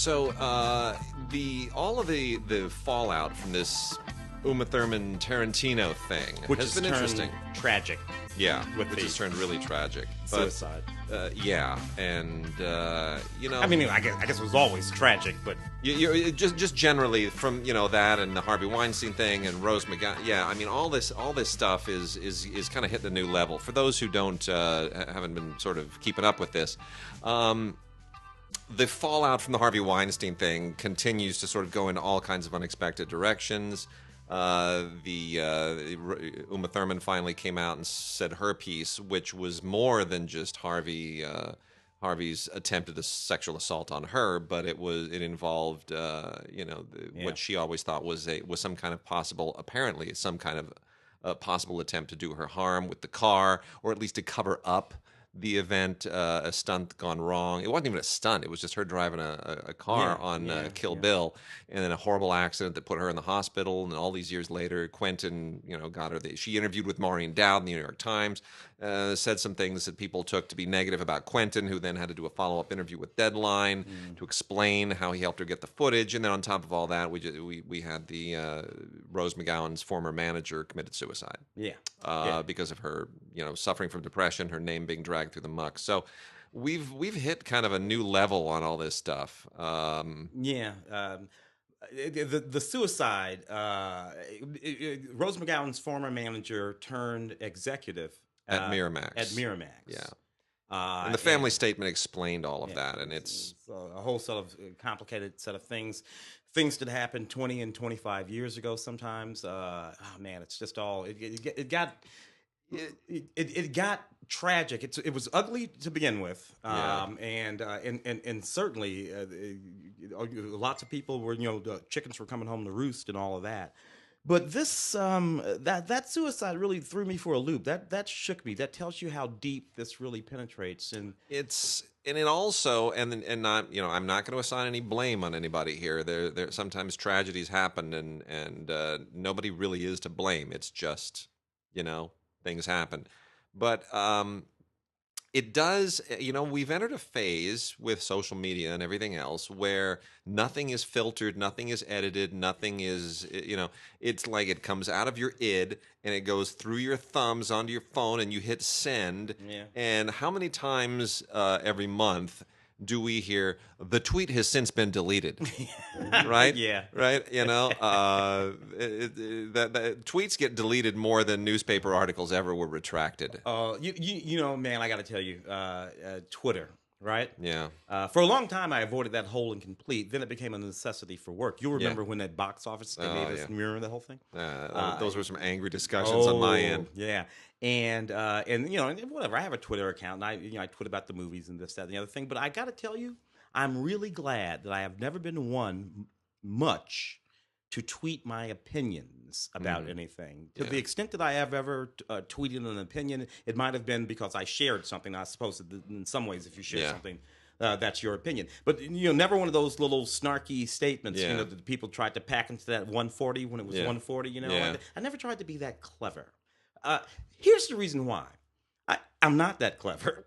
So all of the fallout from this Uma Thurman Tarantino thing has been interesting. Tragic. Yeah, which has turned really tragic. Suicide. Yeah, and you know, I mean, I guess it was always tragic, but you just generally from that and the Harvey Weinstein thing and Rose McGowan. Yeah, I mean, all this stuff is kind of hitting a new level. For those who haven't been sort of keeping up with this. The fallout from the Harvey Weinstein thing continues to sort of go in all kinds of unexpected directions. Uma Thurman finally came out and said her piece, which was more than just Harvey's attempted sexual assault on her, but it involved what she always thought was some kind of possible attempt to do her harm with the car, or at least to cover up the event, a stunt gone wrong. It wasn't even a stunt. It was just her driving a car on Kill Bill, and then a horrible accident that put her in the hospital. And all these years later, Quentin, got her. She interviewed with Maureen Dowd in the New York Times, said some things that people took to be negative about Quentin, who then had to do a follow-up interview with Deadline to explain how he helped her get the footage. And then on top of all that, we had the Rose McGowan's former manager committed suicide. Because of her, suffering from depression, her name being dragged through the muck. So we've hit kind of a new level on all this stuff. The suicide, Rose McGowan's former manager turned executive at Miramax. Yeah. And the family statement explained all of that, and it's a whole sort of complicated set of things that happened 20 and 25 years ago sometimes. It's just all it got tragic. It was ugly to begin with, and certainly lots of people were, the chickens were coming home to roost and all of that. But this that suicide really threw me for a loop. That shook me. That tells you how deep this really penetrates, and it also not I'm not going to assign any blame on anybody here. There sometimes tragedies happen, and nobody really is to blame. It's just things happen. But it does, we've entered a phase with social media and everything else where nothing is filtered, nothing is edited, nothing is, it's like it comes out of your id and it goes through your thumbs onto your phone and you hit send. Yeah. And how many times every month do we hear the tweet has since been deleted? Right? Yeah. Right? That tweets get deleted more than newspaper articles ever were retracted. Man, I got to tell you, Twitter, right? Yeah. For a long time, I avoided that whole and complete. Then it became a necessity for work. You'll remember when that box office, they made us mirror the whole thing? Those were some angry discussions on my end. Yeah. And whatever. I have a Twitter account, and I tweet about the movies and this, that, and the other thing. But I got to tell you, I'm really glad that I have never been one much to tweet my opinions about anything. To the extent that I have ever tweeted an opinion, it might have been because I shared something. I suppose in some ways, if you share something, that's your opinion. But never one of those little snarky statements. That people tried to pack into that 140 when it was 140. I never tried to be that clever. Here's the reason why. I'm not that clever.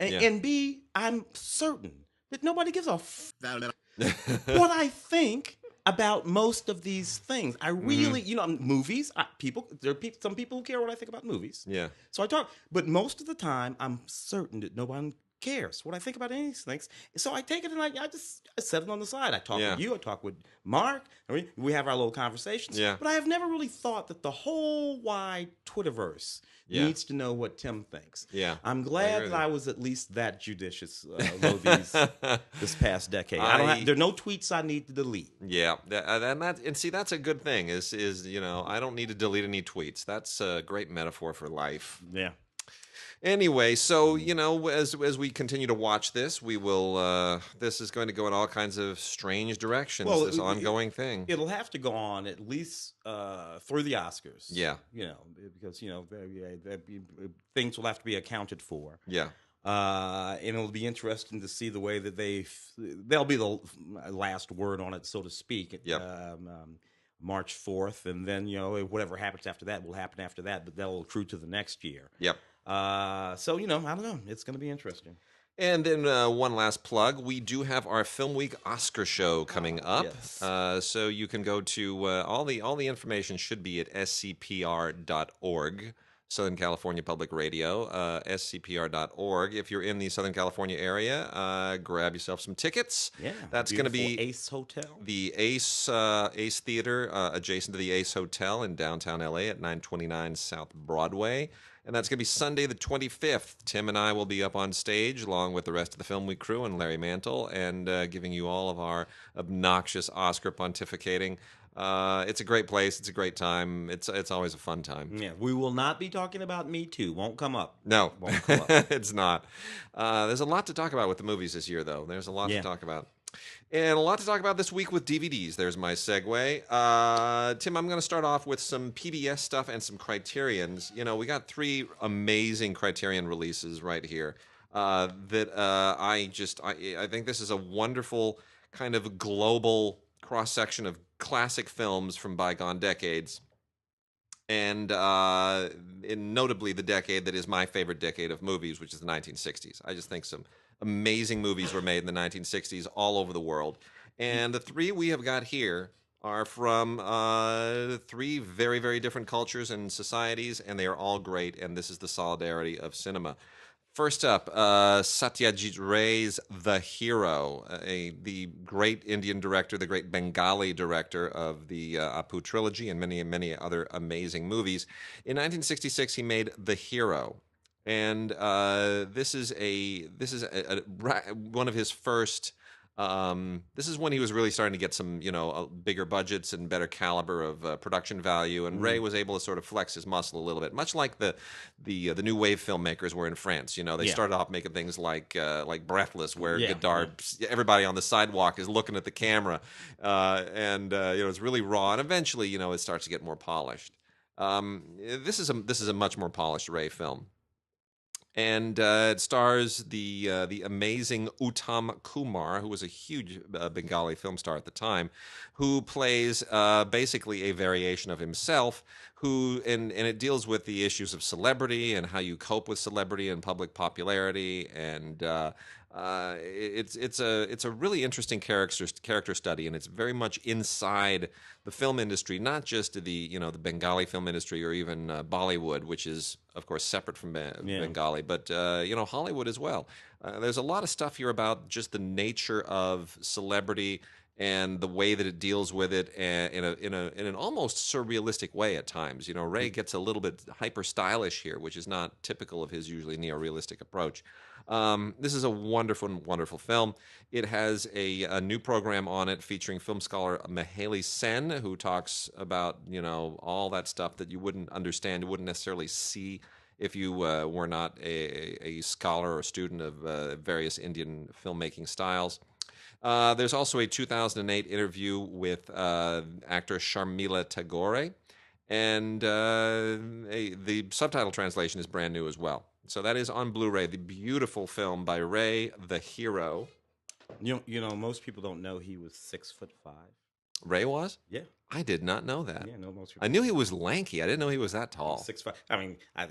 And B, I'm certain that nobody gives a what I think about most of these things. I really, movies, some people who care what I think about movies. Yeah. So I talk, but most of the time, I'm certain that nobody cares what I think about any of these things. So I take it and I just set it on the side. I talk with you. I talk with Mark. We have our little conversations. Yeah. But I have never really thought that the whole wide Twitterverse needs to know what Tim thinks. Yeah. I'm glad that I was at least that judicious this past decade. There are no tweets I need to delete. Yeah, and see, that's a good thing. Is I don't need to delete any tweets. That's a great metaphor for life. Yeah. Anyway, so as we continue to watch this, we will. This is going to go in all kinds of strange directions. This ongoing thing. It'll have to go on at least through the Oscars. Yeah. Because things will have to be accounted for. Yeah. And it'll be interesting to see the way that they'll be the last word on it, so to speak. March 4th, and then whatever happens after that will happen after that, but that'll accrue to the next year. Yep. So I don't know. It's going to be interesting. And then one last plug, we do have our Film Week Oscar show coming up. Yes. So you can go to all the information should be at scpr.org, Southern California Public Radio, scpr.org. If you're in the Southern California area, grab yourself some tickets. Yeah. That's going to be Ace Hotel. The Ace Theater, adjacent to the Ace Hotel in downtown LA at 929 South Broadway. And that's going to be Sunday the 25th. Tim and I will be up on stage along with the rest of the Film Week crew and Larry Mantle and giving you all of our obnoxious Oscar pontificating. It's a great place. It's a great time. It's always a fun time. Yeah, we will not be talking about Me Too. Won't come up. No, Won't come up. it's not. There's a lot to talk about with the movies this year, though. There's a lot to talk about. And a lot to talk about this week with DVDs. There's my segue. Tim, I'm going to start off with some PBS stuff and some Criterions. You know, we got 3 amazing Criterion releases right here that I think this is a wonderful kind of global cross-section of classic films from bygone decades. And notably the decade that is my favorite decade of movies, which is the 1960s. I just think some amazing movies were made in the 1960s all over the world. And the 3 we have got here are from 3 very, very different cultures and societies, and they are all great, and this is the solidarity of cinema. First up, Satyajit Ray's The Hero, the great Indian director, the great Bengali director of the Apu trilogy and many, many other amazing movies. In 1966, he made The Hero, and this is one of his first. This is when he was really starting to get some, bigger budgets and better caliber of production value, and Ray was able to sort of flex his muscle a little bit, much like the new wave filmmakers were in France. They started off making things like Breathless, where Godard, everybody on the sidewalk is looking at the camera, and it's really raw, and eventually, it starts to get more polished. This is a much more polished Ray film. And it stars the amazing Uttam Kumar, who was a huge Bengali film star at the time, who plays basically a variation of himself. And it deals with the issues of celebrity and how you cope with celebrity and public popularity. And it's a really interesting character study, and it's very much inside the film industry, not just the Bengali film industry or even Bollywood, which is of course separate from Bengali, but Hollywood as well. There's a lot of stuff here about just the nature of celebrity and the way that it deals with it in an almost surrealistic way at times. Ray gets a little bit hyper stylish here, which is not typical of his usually neo-realistic approach. This is a wonderful, wonderful film. It has a new program on it featuring film scholar Mahali Sen, who talks about all that stuff that you wouldn't understand, you wouldn't necessarily see if you were not a scholar or student of various Indian filmmaking styles. There's also a 2008 interview with actor Sharmila Tagore, and the subtitle translation is brand new as well. So that is on Blu-ray, the beautiful film by Ray, The Hero. Most people don't know he was 6'5". Ray was? Yeah. I did not know that. Yeah, no, most people. I knew he was lanky. I didn't know he was that tall. 6'5". I mean, I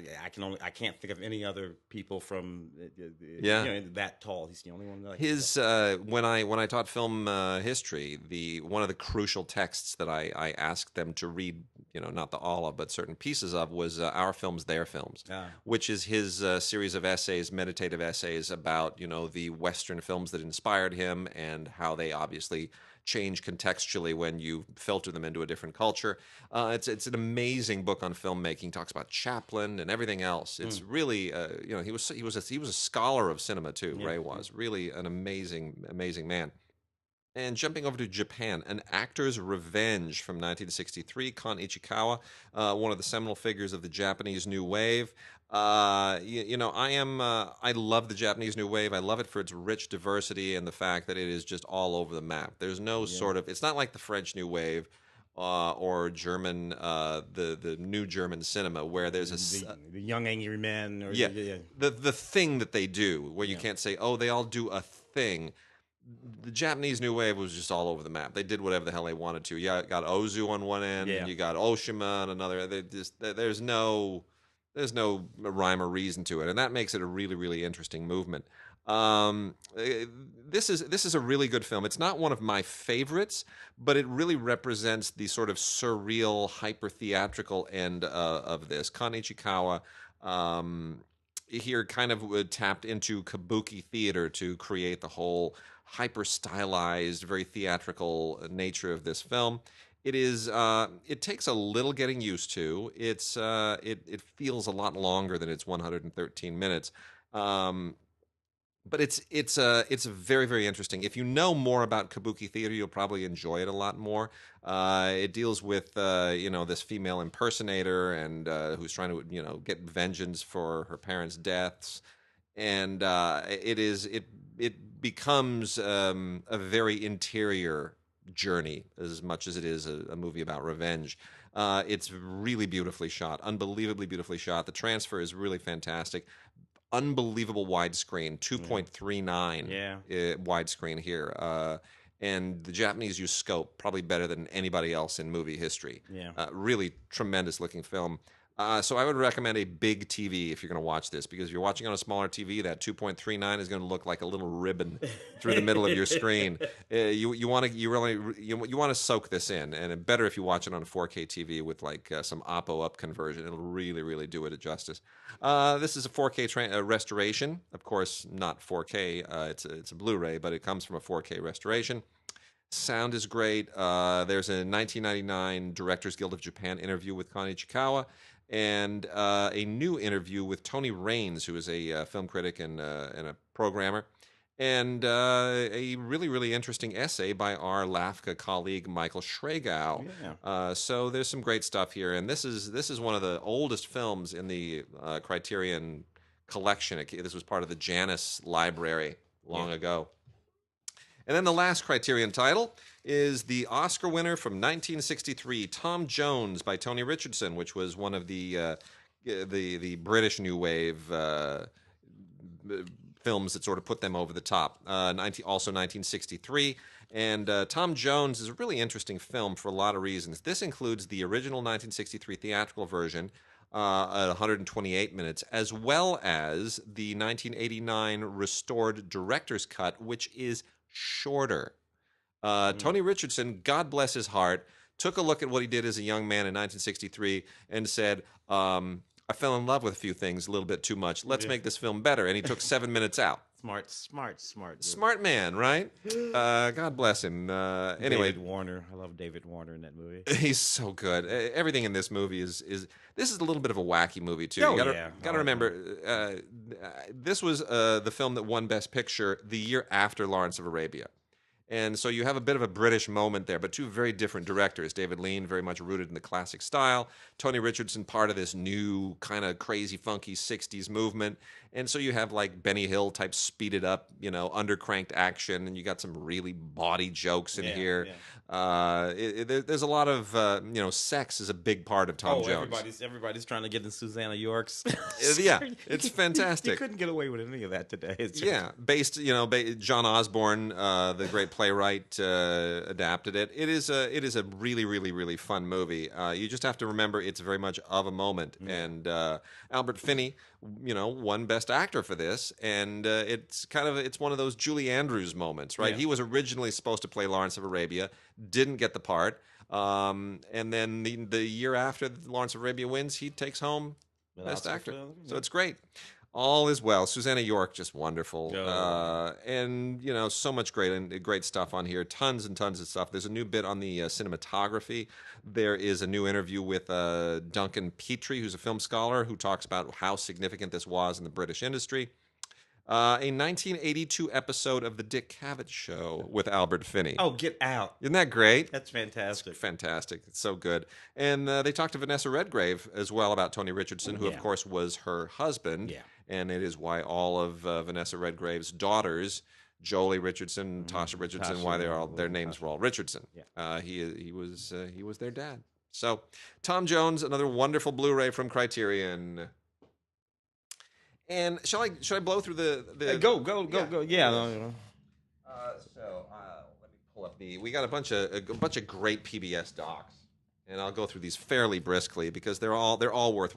can't think of any other people from that tall. He's the only one. His when I taught film history, one of the crucial texts that I asked them to read, not the all of, but certain pieces of, was Our Films, Their Films, which is his series of essays, meditative essays about the Western films that inspired him and how they obviously change contextually when you filter them into a different culture. It's an amazing book on filmmaking. Talks about Chaplin and everything else. It's really he was a scholar of cinema too. Ray was really an amazing man. And jumping over to Japan, An Actor's Revenge from 1963, Kon Ichikawa, one of the seminal figures of the Japanese New Wave. I love the Japanese New Wave. I love it for its rich diversity and the fact that it is just all over the map. There's no it's not like the French New Wave or German, the new German cinema, where there's the young angry men. Or the thing that they do, where you can't say, oh, they all do a thing. The Japanese New Wave was just all over the map. They did whatever the hell they wanted to. You got Ozu on one end, and you got Oshima on another. There's no rhyme or reason to it, and that makes it a really, really interesting movement. This is a really good film. It's not one of my favorites, but it really represents the sort of surreal, hyper theatrical end of this. Kan Ichikawa here kind of tapped into kabuki theater to create the whole hyper stylized, very theatrical nature of this film. It is. It takes a little getting used to. It feels a lot longer than its 113 minutes. Um, but it's very very interesting. If you know more about kabuki theater, you'll probably enjoy it a lot more. It deals with this female impersonator and who's trying to get vengeance for her parents' deaths, and it becomes a very interior journey as much as it is a movie about revenge. It's really beautifully shot, unbelievably beautifully shot. The transfer is really fantastic. Unbelievable widescreen, 2.39 Yeah. widescreen here. And the Japanese use scope probably better than anybody else in movie history. Yeah. Really tremendous looking film. So I would recommend a big TV if you're going to watch this, because if you're watching on a smaller TV, that 2.39 is going to look like a little ribbon through the middle of your screen. You want to soak this in, and better if you watch it on a 4K TV with like some Oppo up conversion. It'll really really do it a justice. This is a 4K restoration, of course, not 4K. It's a Blu-ray, but it comes from a 4K restoration. Sound is great. There's a 1999 Directors Guild of Japan interview with Kan Ichikawa, and a new interview with Tony Raines, who is a film critic and a programmer, and a really, really interesting essay by our LAFCA colleague Michael Schragow. Yeah. So there's some great stuff here, and this is one of the oldest films in the Criterion collection. This was part of the Janus library long ago. And then the last Criterion title is the Oscar winner from 1963, Tom Jones by Tony Richardson, which was one of the British New Wave films that sort of put them over the top. Also 1963. And Tom Jones is a really interesting film for a lot of reasons. This includes the original 1963 theatrical version at 128 minutes, as well as the 1989 restored director's cut, which is shorter. Tony Richardson, God bless his heart, took a look at what he did as a young man in 1963 and said, I fell in love with a few things a little bit too much. Let's make this film better. And he took 7 minutes out. Smart man, right? God bless him. Anyway, David Warner. I love David Warner in that movie. He's so good. Everything in this movie is this is a little bit of a wacky movie too. Oh, You gotta remember, this was the film that won Best Picture the year after Lawrence of Arabia. And so you have a bit of a British moment there, but two very different directors. David Lean, very much rooted in the classic style. Tony Richardson, part of this new kind of crazy, funky 60s movement. And so you have like Benny Hill type speeded up, undercranked action, and you got some really bawdy jokes in here. There's a lot of, sex is a big part of Tom Jones. Everybody's trying to get in Susanna York's. Yeah, it's fantastic. You couldn't get away with any of that today. Based, John Osborne, the great playwright, adapted it. It is a really, really, really fun movie. You just have to remember it's very much of a moment. And Albert Finney, won Best Actor for this, and it's one of those Julie Andrews moments, right? He was originally supposed to play Lawrence of Arabia, didn't get the part, and then the year after Lawrence of Arabia wins, he takes home Best Actor. So it's great. All is well. Susanna York, just wonderful, and so much great stuff on here. Tons and tons of stuff. There's a new bit on the cinematography. There is a new interview with Duncan Petrie, who's a film scholar, who talks about how significant this was in the British industry. A 1982 episode of the Dick Cavett Show with Albert Finney. Oh, get out! Isn't that great? That's fantastic. It's fantastic. It's so good. And they talked to Vanessa Redgrave as well about Tony Richardson, who of course was her husband. Yeah. And it is why all of Vanessa Redgrave's daughters, Jolie Richardson, Tasha Richardson, why their names were all Richardson. Yeah. He was their dad. So Tom Jones, another wonderful Blu-ray from Criterion. And should I blow through the Go. Yeah. So let me pull up we got a bunch of great PBS docs. And I'll go through these fairly briskly because they're all worth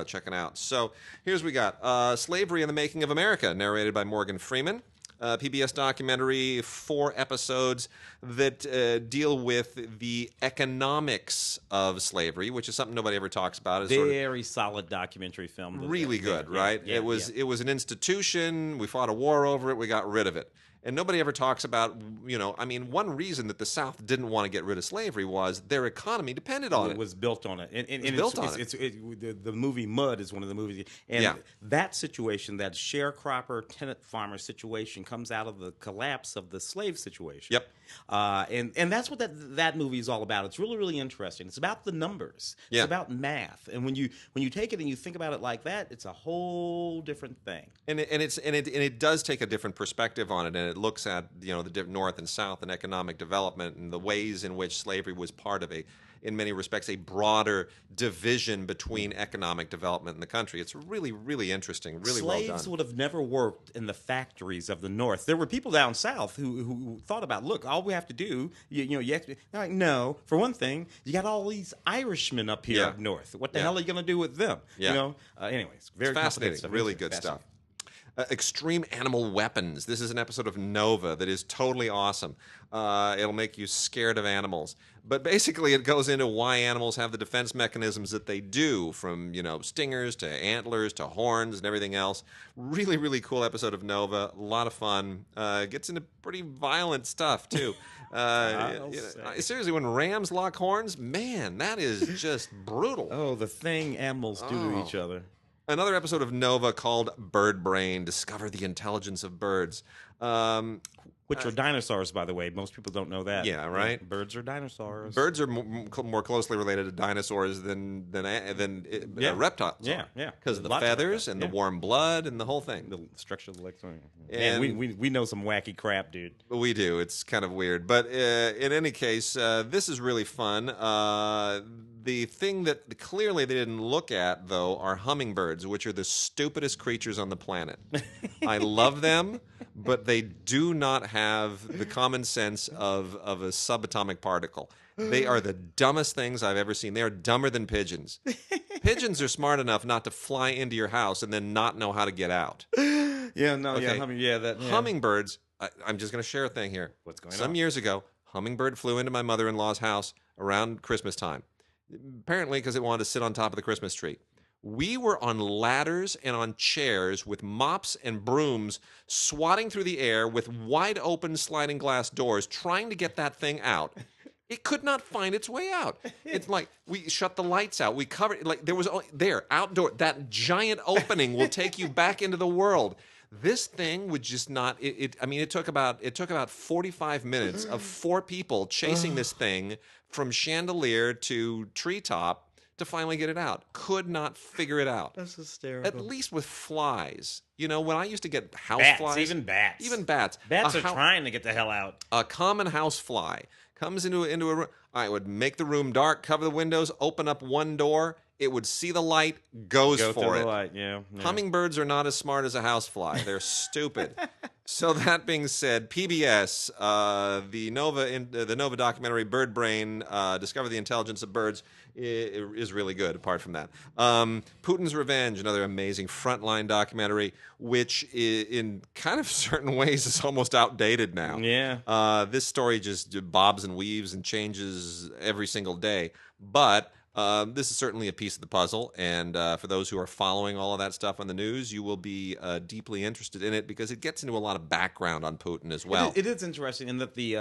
checking out. So here's what we got: Slavery and the Making of America, narrated by Morgan Freeman. PBS documentary, 4 episodes that deal with the economics of slavery, which is something nobody ever talks about. It's Very solid documentary film. Really good, right? It was an institution. We fought a war over it. We got rid of it. And nobody ever talks about, one reason that the South didn't want to get rid of slavery was their economy depended on it. It was built on it. And it was built on it. The movie Mud is one of the movies. And that situation, that sharecropper, tenant farmer situation, comes out of the collapse of the slave situation. Yep. And that's what that movie is all about. It's really, really interesting. It's about the numbers. It's about math. And when you take it and you think about it like that, it's a whole different thing. And it does take a different perspective on it, and it looks at the North and South and economic development and the ways in which slavery was part of in many respects, a broader division between economic development in the country. It's really, really interesting, really well done. Slaves would have never worked in the factories of the North. There were people down South who thought about, look, all we have to do, you have to, like, no, for one thing, you got all these Irishmen up here up North. What the hell are you going to do with them? Anyways, very fascinating, stuff. really good stuff. Extreme Animal Weapons. This is an episode of Nova that is totally awesome. It'll make you scared of animals. But basically it goes into why animals have the defense mechanisms that they do, from stingers to antlers to horns and everything else. Really, really cool episode of Nova. A lot of fun. Gets into pretty violent stuff, too. Seriously, when rams lock horns, man, that is just brutal. Oh, the thing animals do to each other. Another episode of Nova called Bird Brain, Discover the Intelligence of Birds. Which are dinosaurs, by the way. Most people don't know that. Yeah, right? Yeah, birds are dinosaurs. Birds are more closely related to dinosaurs than reptiles. Yeah. Because of the feathers and the warm blood and the whole thing. The structure of the legs. And we know some wacky crap, dude. We do. It's kind of weird. But in any case, this is really fun. The thing that clearly they didn't look at, though, are hummingbirds, which are the stupidest creatures on the planet. I love them, but they do not have the common sense of a subatomic particle. They are the dumbest things I've ever seen. They are dumber than pigeons. Pigeons are smart enough not to fly into your house and then not know how to get out. Hummingbirds, I'm just going to share a thing here. What's going on? Some years ago, hummingbird flew into my mother-in-law's house around Christmas time. Apparently because it wanted to sit on top of the Christmas tree. We were on ladders and on chairs with mops and brooms swatting through the air with wide open sliding glass doors trying to get that thing out. It could not find its way out. It's like we shut the lights out. We covered, like there was outdoor, that giant opening will take you back into the world. This thing would just not. It took about 45 minutes of 4 people chasing this thing from chandelier to treetop to finally get it out. Could not figure it out. That's hysterical. At least with flies. When I used to get flies. Even bats. Bats are trying to get the hell out. A common house fly comes into a room. I would make the room dark, cover the windows, open up one door. It would see the light, goes for it. The light. Yeah. Hummingbirds are not as smart as a housefly. They're stupid. So that being said, PBS, the Nova documentary Bird Brain, Discover the Intelligence of Birds, is really good. Apart from that, Putin's Revenge, another amazing frontline documentary, which in kind of certain ways is almost outdated now. Yeah. This story just bobs and weaves and changes every single day, but. This is certainly a piece of the puzzle, and for those who are following all of that stuff on the news, you will be deeply interested in it because it gets into a lot of background on Putin as well. It is interesting in that the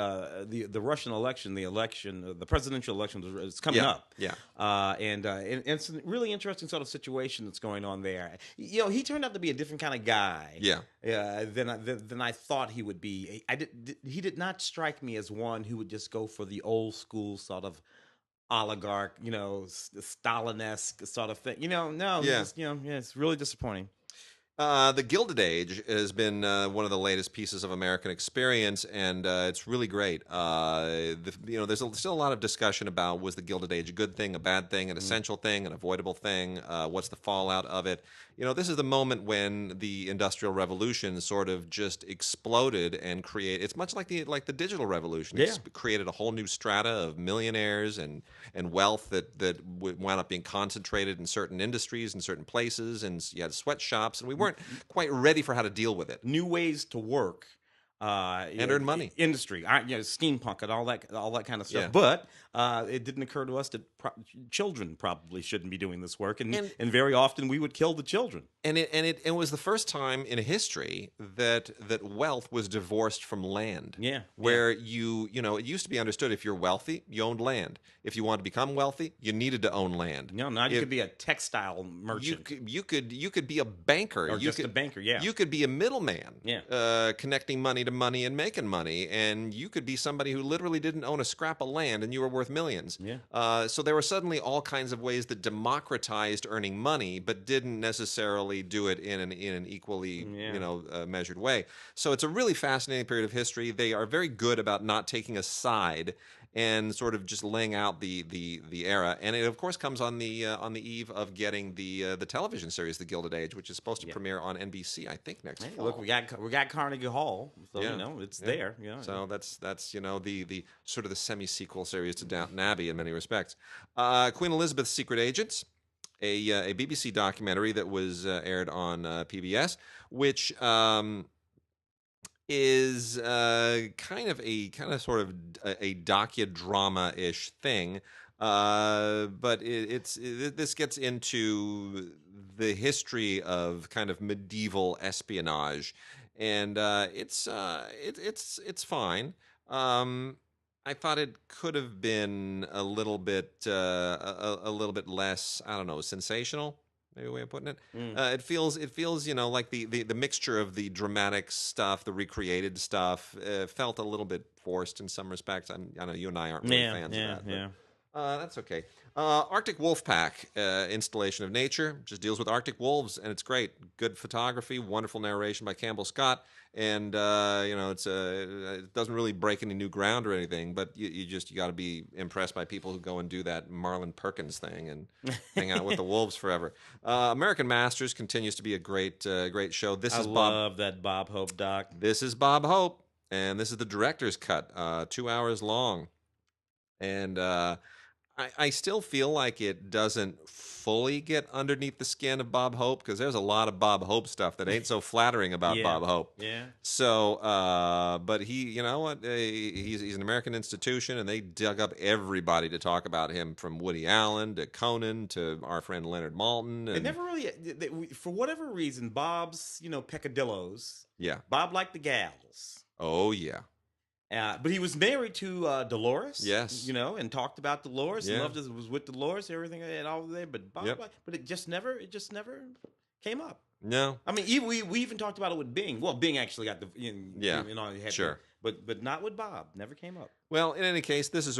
Russian election, the presidential election is coming up. Yeah. And it's a really interesting sort of situation that's going on there. He turned out to be a different kind of guy. Yeah. Than I thought he would be. He did not strike me as one who would just go for the old school sort of oligarch, Stalin-esque sort of thing. No, it's really disappointing. The Gilded Age has been one of the latest pieces of American experience, and it's really great. There's still a lot of discussion about, was the Gilded Age a good thing, a bad thing, an essential thing, an avoidable thing? What's the fallout of it? This is the moment when the Industrial Revolution sort of just exploded and created. It's much like the digital revolution. Yeah. It's created a whole new strata of millionaires and wealth that wound up being concentrated in certain industries and certain places, and you had sweatshops, and we weren't quite ready for how to deal with it. New ways to work, And earn money. industry, steampunk and all that kind of stuff. Yeah. But it didn't occur to us that children probably shouldn't be doing this work, and very often we would kill the children. And it was the first time in history that wealth was divorced from land. Yeah. Where it used to be understood, if you're wealthy, you owned land. If you wanted to become wealthy, you needed to own land. No, now you could be a textile merchant. You could be a banker, or just a banker. Yeah. You could be a middleman. Yeah. Connecting money to money and making money, and you could be somebody who literally didn't own a scrap of land, and you were worth millions. Yeah. So there were suddenly all kinds of ways that democratized earning money, but didn't necessarily do it in an equally measured way. So it's a really fascinating period of history. They are very good about not taking a side and sort of just laying out the era, and it of course comes on the eve of getting the television series, The Gilded Age, which is supposed to premiere on NBC, I think, next fall. Look, we got Carnegie Hall, so it's there. So that's the sort of the semi-sequel series to Downton Abbey in many respects. Queen Elizabeth's Secret Agents, a BBC documentary that was aired on PBS, which is kind of sort of a docudrama-ish thing, but this gets into the history of kind of medieval espionage, and it's fine. I thought it could have been a little bit less, I don't know, sensational. Maybe a way of putting it. It feels like the mixture of the dramatic stuff, the recreated stuff, felt a little bit forced in some respects. I know you and I aren't really fans of that. But, that's okay. Arctic Wolf Pack, installation of nature, just deals with Arctic wolves, and it's great. Good photography, wonderful narration by Campbell Scott, and it doesn't really break any new ground or anything, but you got to be impressed by people who go and do that Marlon Perkins thing and hang out with the wolves forever. American Masters continues to be a great show. I love that Bob Hope doc. This is Bob Hope, and this is the director's cut, 2 hours long, and I still feel like it doesn't fully get underneath the skin of Bob Hope, because there's a lot of Bob Hope stuff that ain't so flattering about Bob Hope. Yeah. So, but he, you know what? He's an American institution, and they dug up everybody to talk about him, from Woody Allen to Conan to our friend Leonard Maltin. They never really, for whatever reason, Bob's, peccadillos. Yeah. Bob liked the gals. Oh yeah. But he was married to Dolores. Yes. And talked about Dolores. Yeah. And loved was with Dolores, everything and all there. But Bob, but it just never came up. No. I mean, we even talked about it with Bing. Well, Bing actually got sure. But not with Bob. Never came up. Well, in any case, this is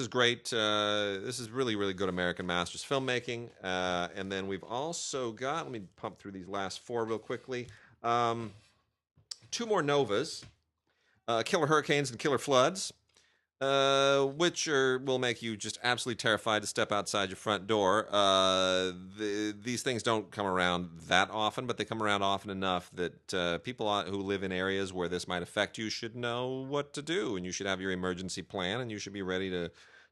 great. This is really, really good American Masters filmmaking. And then we've also got, let me pump through these last four real quickly. 2 more Novas. Killer Hurricanes and Killer Floods, which will make you just absolutely terrified to step outside your front door. These things don't come around that often, but they come around often enough that people who live in areas where this might affect you should know what to do, and you should have your emergency plan, and you should be ready to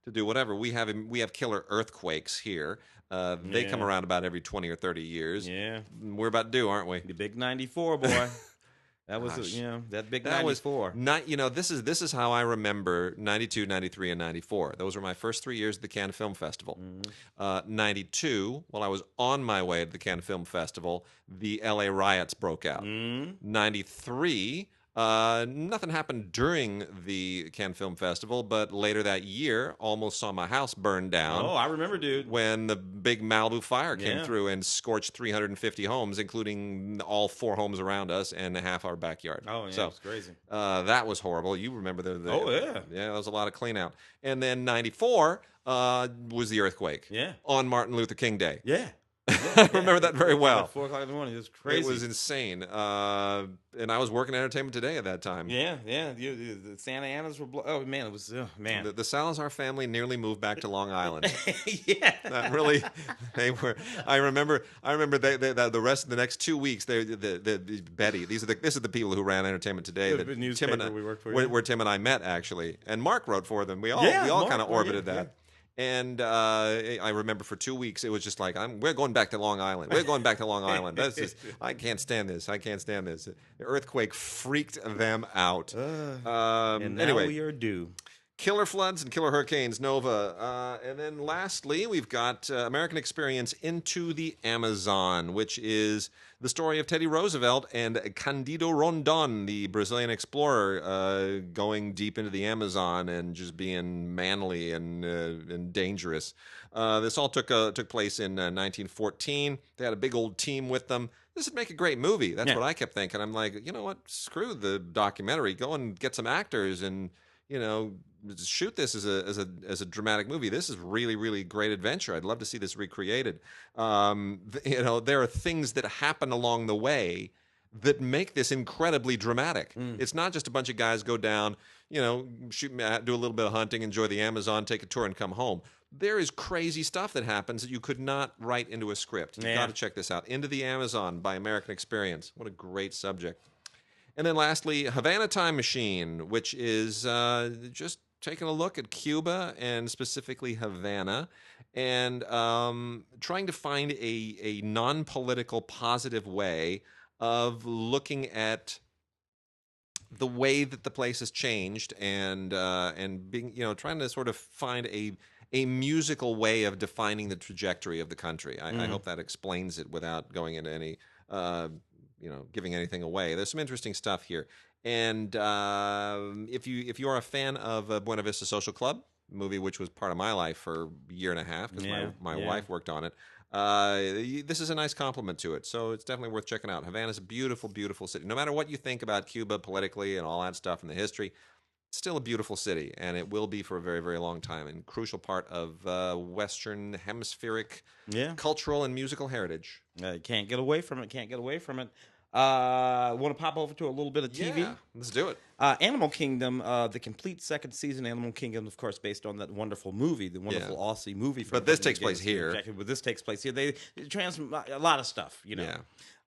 do whatever. We have killer earthquakes here. They come around about every 20 or 30 years. Yeah. We're about to do, aren't we? The big 94, boy. That was, that big 94. This is how I remember 92, 93, and 94. Those were my first 3 years at the Cannes Film Festival. 92, while I was on my way to the Cannes Film Festival, the LA riots broke out. 93, nothing happened during the Cannes Film Festival, but later that year, almost saw my house burn down. Oh, I remember, dude. When the big Malibu fire came through and scorched 350 homes, including all 4 homes around us and half our backyard. Oh, yeah, so, it was crazy. That was horrible. You remember the Oh, yeah. Yeah, that was a lot of clean out. And then 94 was the earthquake. Yeah. On Martin Luther King Day. Yeah. I remember that very well. At 4 o'clock in the morning, it was crazy. It was insane. And I was working Entertainment Today at that time. Yeah. The Santa Anas were. Oh man, it was. Man, the Salazar family nearly moved back to Long Island. Yeah, that really. They were. I remember. They the rest of the next 2 weeks. The Betty. This is the people who ran Entertainment Today. The newspaper Tim and we worked for. Where Tim and I met actually, and Mark wrote for them. We all kind of orbited that. Yeah. And I remember for 2 weeks it was just like we're going back to Long Island. We're going back to Long Island. I can't stand this. The earthquake freaked them out. And now anyway, we are due. Killer floods and killer hurricanes, Nova. And then lastly, we've got American Experience Into the Amazon, which is the story of Teddy Roosevelt and Candido Rondon, the Brazilian explorer, going deep into the Amazon and just being manly and dangerous. This all took place in 1914. They had a big old team with them. This would make a great movie. That's what I kept thinking. I'm like, you know what? Screw the documentary. Go and get some actors and shoot this as a dramatic movie. This is really, really great adventure. I'd love to see this recreated. There are things that happen along the way that make this incredibly dramatic. It's not just a bunch of guys go down, shoot, do a little bit of hunting, enjoy the Amazon, take a tour, and come home. There is crazy stuff that happens that you could not write into a script. You've got to check this out. Into the Amazon by American Experience. What a great subject. And then lastly, Havana Time Machine, which is just taking a look at Cuba and specifically Havana and trying to find a non-political positive way of looking at the way that the place has changed and being, trying to sort of find a musical way of defining the trajectory of the country. I hope that explains it without going into any giving anything away. There's some interesting stuff here. And if you are a fan of Buena Vista Social Club, movie which was part of my life for a year and a half because my wife worked on it, this is a nice compliment to it. So it's definitely worth checking out. Havana's a beautiful, beautiful city. No matter what you think about Cuba politically and all that stuff and the history, it's still a beautiful city, and it will be for a very, very long time, and crucial part of Western hemispheric cultural and musical heritage. Can't get away from it. Want to pop over to a little bit of TV? Yeah, let's do it. Animal Kingdom, the complete second season. Animal Kingdom, of course, based on that wonderful movie, the wonderful Aussie movie. But this takes place here. Exactly, but this takes place here. They transfer a lot of stuff,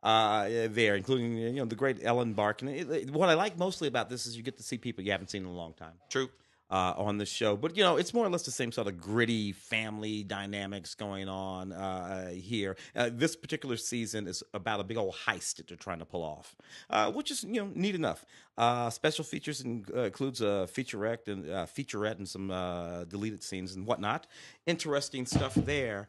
there, including the great Ellen Barkin. What I like mostly about this is you get to see people you haven't seen in a long time. True. On the show, but it's more or less the same sort of gritty family dynamics going on here. This particular season is about a big old heist that they're trying to pull off, which is neat enough. Special features includes a featurette and some deleted scenes and whatnot. Interesting stuff there.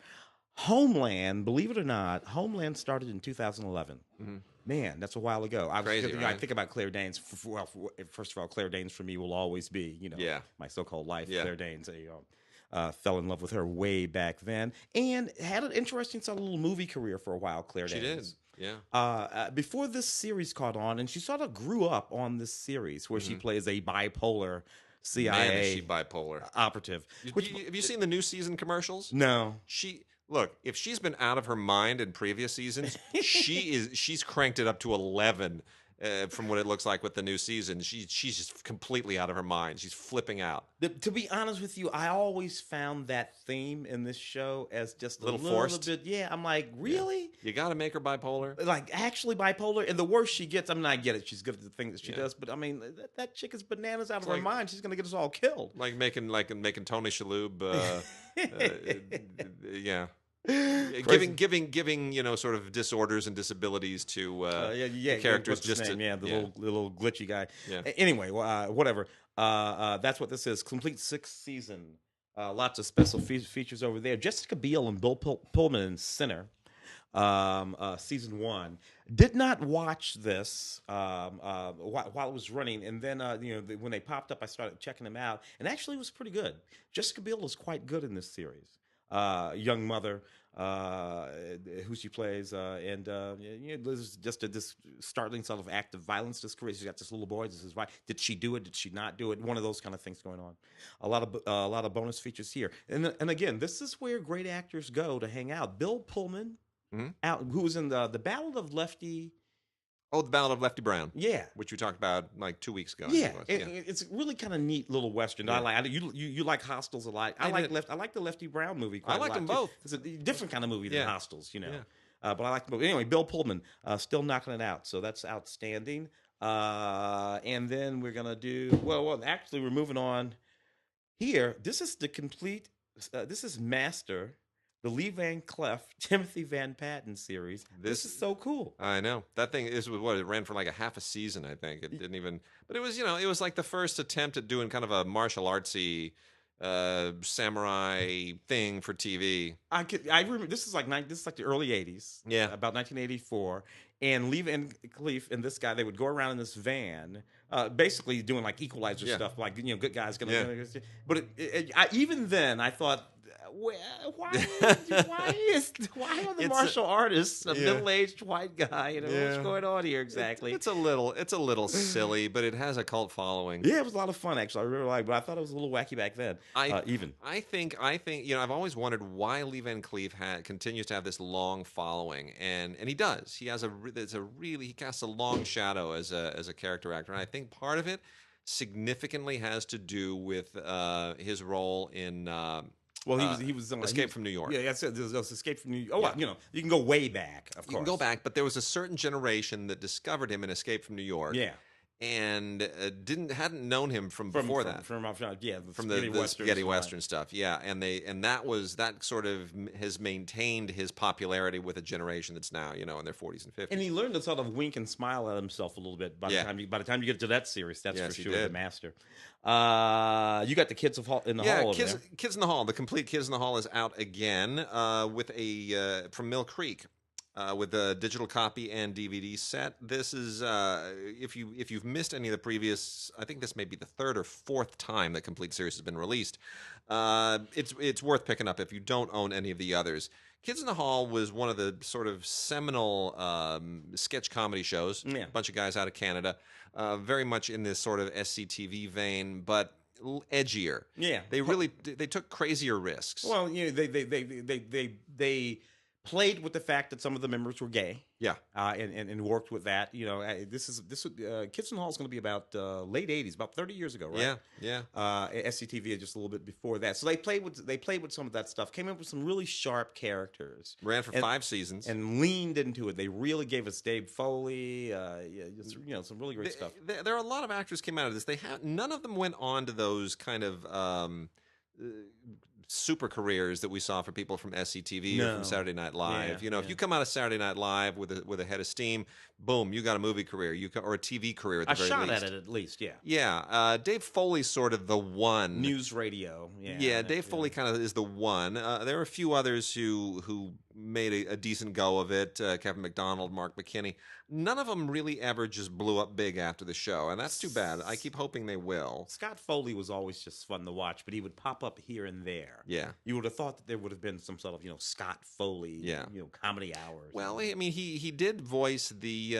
Homeland, believe it or not, Homeland started in 2011. Mm-hmm. Man, that's a while ago. Crazy, right? I think about Claire Danes. First of all, Claire Danes for me will always be, my so-called life. Yeah. Claire Danes. Fell in love with her way back then, and had an interesting sort of little movie career for a while. Claire Danes. She did. Yeah. Before this series caught on, and she sort of grew up on this series where she plays a bipolar CIA. Man, is she bipolar operative. Have you seen the new season commercials? No. Look, if she's been out of her mind in previous seasons, she's cranked it up to 11 from what it looks like with the new season. She's just completely out of her mind. She's flipping out. To be honest with you, I always found that theme in this show as just a little forced. Bit. Yeah, I'm like, really? Yeah. You got to make her bipolar. Like actually bipolar, and the worse she gets, I get it. She's good at the thing that she does, but I mean, that chick is bananas out of her mind. She's gonna get us all killed. Like making Tony Shalhoub. Yeah. Giving sort of disorders and disabilities to characters. The little glitchy guy. Yeah. Anyway, whatever. That's what this is. Complete 6th season. Lots of special features over there. Jessica Biel and Bill Pullman in Sinner. Season 1. Did not watch this while it was running, and then when they popped up, I started checking them out, and actually it was pretty good. Jessica Biel is quite good in this series. Young mother, who she plays, and there's just this startling sort of act of violence. This career, she's got this little boy. This is right. Did she do it? Did she not do it? One of those kind of things going on. A lot of bonus features here, and again, this is where great actors go to hang out. Bill Pullman who was in the Ballad of Lefty. Oh, the Ballad of Lefty Brown. Yeah, which we talked about like 2 weeks ago. yeah, I think it was. it's a really kind of neat little western. Yeah. You like Hostels a lot. I like the Lefty Brown movie. I liked them both. It's a different kind of movie than Hostels, you know. Yeah. But I like the movie. Anyway, Bill Pullman still knocking it out, so that's outstanding. And then we're gonna do well. Actually, we're moving on here. This is the complete. This is Master. The Lee Van Cleef, Timothy Van Patten series. This is so cool. I know. That thing is what it ran for like a half a season, I think. It didn't even, but it was, it was like the first attempt at doing kind of a martial artsy samurai thing for TV. I remember this is like the early 80s. Yeah. About 1984. And Lee Van Cleef and this guy, they would go around in this van, basically doing like Equalizer stuff, like good guys gonna. But even then, I thought, why are the martial artists a middle-aged white guy? What's going on here exactly? It's a little silly, but it has a cult following. Yeah, it was a lot of fun actually. I really liked, but I thought it was a little wacky back then. I think I've always wondered why Lee Van Cleef continues to have this long following, and he does. He casts a long shadow as a character actor, and I think part of it significantly has to do with his role in. Well, he was Escape from New York. Yeah, that's it. There's Escape from New York. Oh, you can go way back. Of course, you can go back, but there was a certain generation that discovered him in Escape from New York. Yeah, and hadn't known him from before that. From the spaghetti western stuff. Yeah, and that sort of has maintained his popularity with a generation that's now in their 40s and 50s. And he learned to sort of wink and smile at himself a little bit by the time you get to that series. That's for sure the master. You got the Kids in the Hall. Kids in the Hall. The complete Kids in the Hall is out again with from Mill Creek. With a digital copy and DVD set. This is if you've missed any of the previous, I think this may be the third or fourth time that complete series has been released. It's worth picking up if you don't own any of the others. Kids in the Hall was one of the sort of seminal sketch comedy shows. Yeah. A bunch of guys out of Canada, very much in this sort of SCTV vein, but edgier. Yeah, they took crazier risks. Well, they played with the fact that some of the members were gay. Yeah, and worked with that. Kids in the Hall is going to be about late '80s, about 30 years ago, right? Yeah. SCTV just a little bit before that. So they played with some of that stuff. Came up with some really sharp characters. Ran for 5 seasons and leaned into it. They really gave us Dave Foley. Some really great stuff. There are a lot of actors came out of this. None of them went on to those kind of. Super careers that we saw for people from SCTV or from Saturday Night Live. If you come out of Saturday Night Live with a head of steam, boom, you got a movie career, or a TV career at the very least. A shot at it at least, yeah. Yeah, Dave Foley's sort of the one. News radio, yeah. Dave Foley kind of is the one. There are a few others who made a decent go of it. Kevin McDonald, Mark McKinney. None of them really ever just blew up big after the show, and that's too bad. I keep hoping they will. Scott Foley was always just fun to watch, but he would pop up here and there. Yeah. You would have thought that there would have been some sort of, Scott Foley, comedy hours. Well, I mean, he did voice the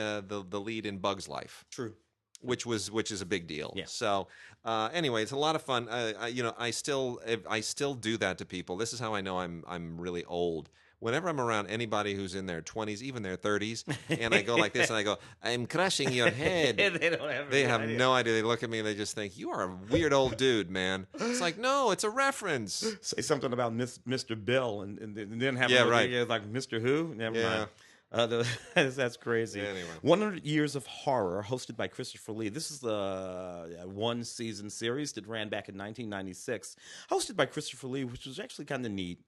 lead in Bug's Life. True. Which is a big deal. Yeah. So anyway, it's a lot of fun. I still do that to people. This is how I know I'm really old. Whenever I'm around anybody who's in their 20s, even their 30s, and I go like this, and I go, "I'm crushing your head." They have no idea. They look at me and they just think, "You are a weird old dude, man." It's like, no, it's a reference. Say something about Mr. Bill, and then have like Mr. Who? Never mind. That's crazy. Yeah, anyway. 100 Years of Horror, hosted by Christopher Lee. This is the one-season series that ran back in 1996, hosted by Christopher Lee, which was actually kind of neat.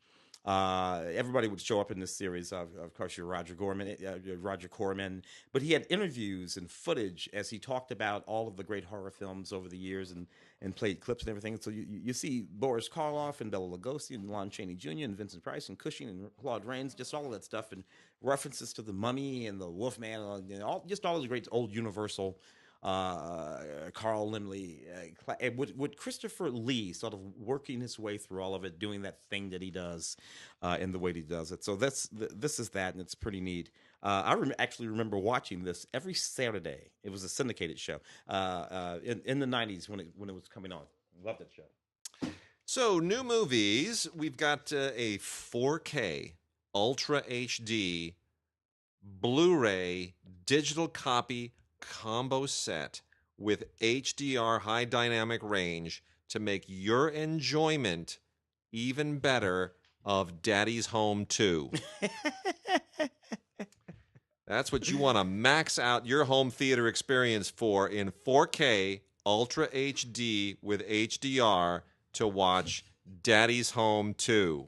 Everybody would show up in this series. Of course, you're Roger Corman, but he had interviews and footage as he talked about all of the great horror films over the years and played clips and everything. So you see Boris Karloff and Bela Lugosi and Lon Chaney Jr. and Vincent Price and Cushing and Claude Rains, just all of that stuff, and references to the Mummy and the Wolfman, all those great old Universal. Carl Laemmle, with Christopher Lee sort of working his way through all of it, doing that thing that he does, in the way he does it. So this is that, and it's pretty neat. I actually remember watching this every Saturday. It was a syndicated show in the 90s when it was coming on. Love that show. So new movies, we've got a 4K Ultra HD Blu-ray digital copy combo set with HDR high dynamic range to make your enjoyment even better of Daddy's Home 2. That's what you want to max out your home theater experience for in 4K Ultra HD with HDR to watch Daddy's Home 2.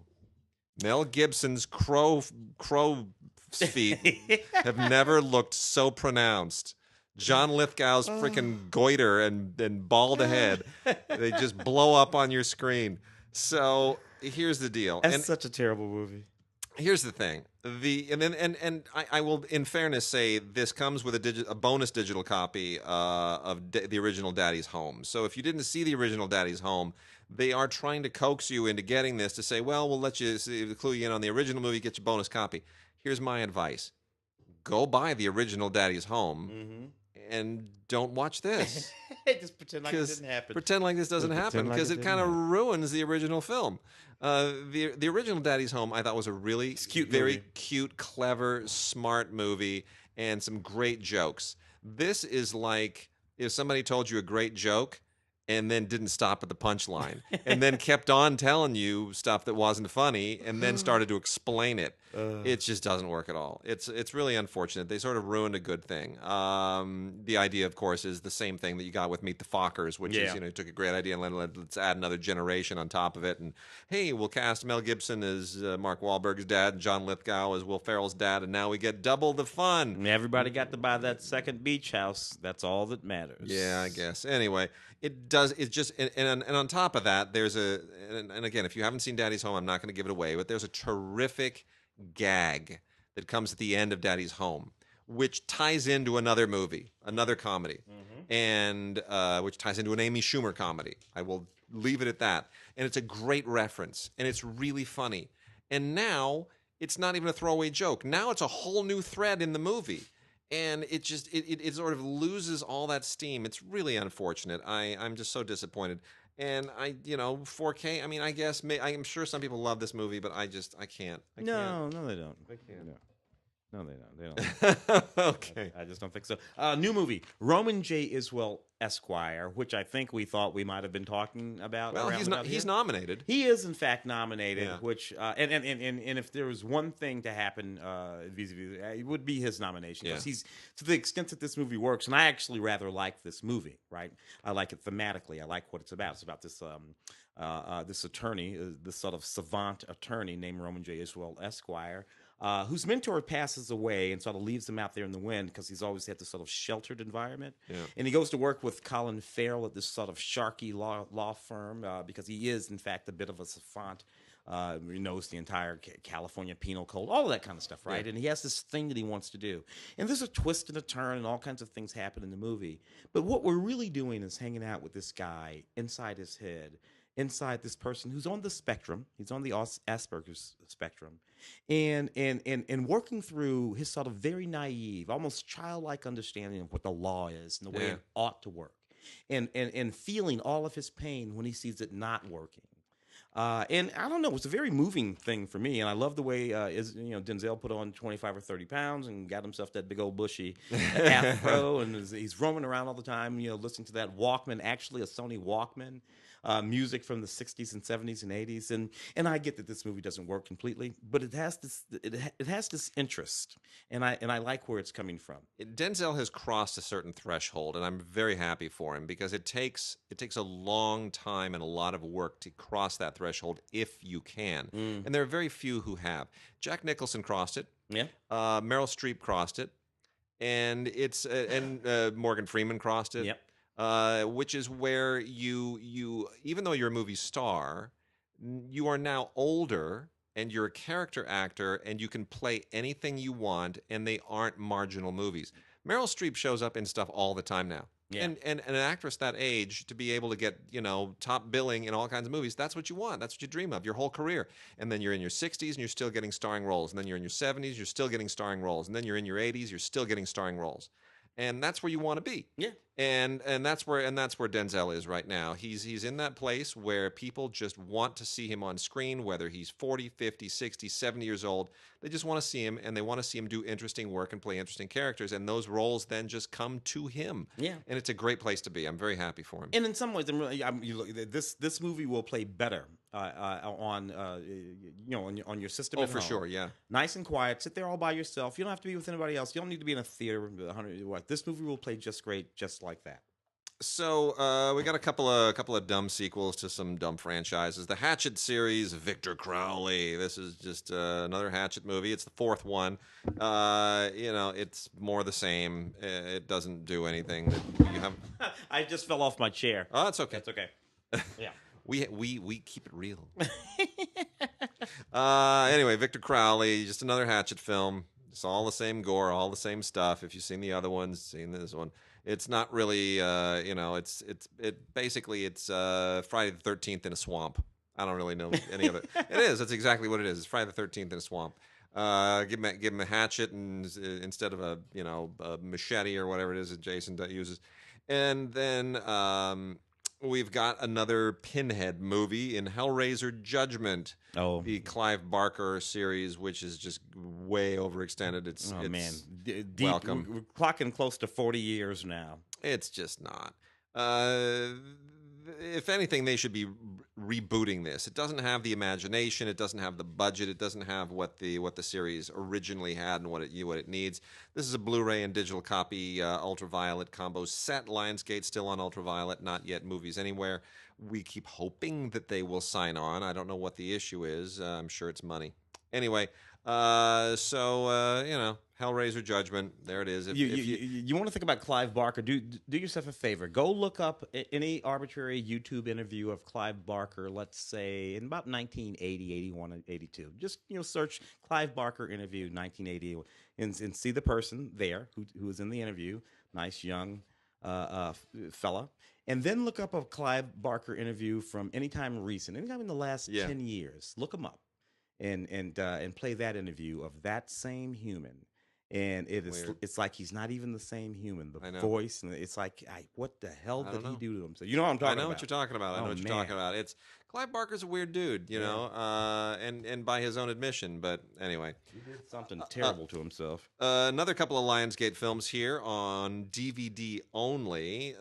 Mel Gibson's crow feet have never looked so pronounced. John Lithgow's freaking goiter and bald head, they just blow up on your screen. So here's the deal. That's such a terrible movie. Here's the thing. I will, in fairness, say this comes with a bonus digital copy of the original Daddy's Home. So if you didn't see the original Daddy's Home, they are trying to coax you into getting this to say, well, we'll let you clue you in on the original movie, get your bonus copy. Here's my advice: go buy the original Daddy's Home and don't watch this. Just pretend like it didn't happen. Pretend like this doesn't happen because it kind of ruins the original film. The original Daddy's Home I thought was a really very cute, clever, smart movie and some great jokes. This is like if somebody told you a great joke and then didn't stop at the punchline and then kept on telling you stuff that wasn't funny and then started to explain it. It just doesn't work at all. It's really unfortunate. They sort of ruined a good thing. The idea, of course, is the same thing that you got with Meet the Fockers, which is, you took a great idea and let's add another generation on top of it. And, hey, we'll cast Mel Gibson as Mark Wahlberg's dad and John Lithgow as Will Ferrell's dad, and now we get double the fun. And everybody got to buy that second beach house. That's all that matters. Yeah, I guess. Anyway, it does. It's just, and on top of that, there's and again, if you haven't seen Daddy's Home, I'm not going to give it away, but there's a terrific gag that comes at the end of Daddy's Home, which ties into another movie, another comedy, and which ties into an Amy Schumer comedy. I will leave it at that. And it's a great reference, and it's really funny. And now it's not even a throwaway joke. Now it's a whole new thread in the movie. And it just it sort of loses all that steam. It's really unfortunate. I'm just so disappointed. And 4K. I mean, I guess I'm sure some people love this movie, but I can't. No, they don't. I can't. No, they don't. They don't. Okay. I just don't think so. New movie, Roman J. Iswell Esquire, which I think we thought we might have been talking about. Well, he's nominated. He is in fact nominated. Yeah. Which and if there was one thing to happen vis-a-vis, it would be his nomination. Because he's, to the extent that this movie works, and I actually rather like this movie. Right, I like it thematically. I like what it's about. It's about this this attorney, this sort of savant attorney named Roman J. Iswell Esquire. Whose mentor passes away and sort of leaves him out there in the wind because he's always had this sort of sheltered environment. Yeah. And he goes to work with Colin Farrell at this sort of sharky law firm because he is, in fact, a bit of a savant. He knows the entire California penal code, all of that kind of stuff, right? Yeah. And he has this thing that he wants to do. And there's a twist and a turn and all kinds of things happen in the movie. But what we're really doing is hanging out with this guy inside his head, inside this person who's on the spectrum. He's on the Asperger's spectrum. And working through his sort of very naive, almost childlike understanding of what the law is and the way it ought to work. And feeling all of his pain when he sees it not working. And I don't know, it's a very moving thing for me. And I love the way Denzel put on 25 or 30 pounds and got himself that big old bushy afro. And he's roaming around all the time, listening to that Walkman, actually a Sony Walkman. Music from the 60s and 70s and 80s, and I get that this movie doesn't work completely, but it has this interest, and I like where it's coming from. Denzel has crossed a certain threshold, and I'm very happy for him because it takes a long time and a lot of work to cross that threshold if you can, and there are very few who have. Jack Nicholson crossed it. Yeah. Meryl Streep crossed it, and Morgan Freeman crossed it. Yep. Which is where you even though you're a movie star, you are now older and you're a character actor and you can play anything you want and they aren't marginal movies. Meryl Streep shows up in stuff all the time now. Yeah. And an actress that age to be able to get, top billing in all kinds of movies, that's what you want. That's what you dream of your whole career. And then you're in your 60s and you're still getting starring roles. And then you're in your 70s, you're still getting starring roles. And then you're in your 80s, you're still getting starring roles. and that's where you want to be. Yeah. And that's where Denzel is right now. He's in that place where people just want to see him on screen, whether he's 40, 50, 60, 70 years old. They just want to see him, and they want to see him do interesting work and play interesting characters, and those roles then just come to him. Yeah. And it's a great place to be. I'm very happy for him. And in some ways, you look, this movie will play better on on your system. Oh, at for home. sure, yeah. Nice and quiet. Sit there all by yourself. You don't have to be with anybody else. You don't need to be in a theater. This movie will play just great, just like that. So we got a couple of dumb sequels to some dumb franchises. The Hatchet series, Victor Crowley. This is just another Hatchet movie. It's the fourth one. It's more the same. It doesn't do anything that you have. I just fell off my chair. Oh, that's okay. That's okay. Yeah. We keep it real. Anyway, Victor Crowley, just another Hatchet film. It's all the same gore, all the same stuff. If you've seen the other ones, seen this one, it's not really. It's basically it's Friday the 13th in a swamp. I don't really know any of it. It is. That's exactly what it is. It's Friday the 13th in a swamp. Give him a hatchet and instead of a machete or whatever it is that Jason uses, and then. We've got another Pinhead movie in Hellraiser Judgment. Oh, the Clive Barker series, which is just way overextended. It's man, deep, welcome. We're clocking close to 40 years now. It's just not. If anything, they should be rebooting this. It doesn't have the imagination. It doesn't have the budget. It doesn't have what the series originally had and what it needs. This is a Blu-ray and digital copy, ultraviolet combo set. Lionsgate still on ultraviolet, not yet movies anywhere. We keep hoping that they will sign on. I don't know what the issue is. I'm sure it's money. Anyway, Hellraiser Judgment. There it is. If you want to think about Clive Barker, do yourself a favor. Go look up any arbitrary YouTube interview of Clive Barker, let's say in about 1980, 81, 82. Just search Clive Barker interview 1980 and see the person there who was in the interview. Nice young fella. And then look up a Clive Barker interview from anytime recent, anytime in the last 10 years. Look them up. And play that interview of that same human, and it's like he's not even the same human. The voice, and it's like, what the hell did he do to himself? You know what I'm talking about? I know what you're talking about. I know what you're talking about. It's Clive Barker's a weird dude, you know, and by his own admission. But anyway, he did something terrible to himself. Another couple of Lionsgate films here on DVD only.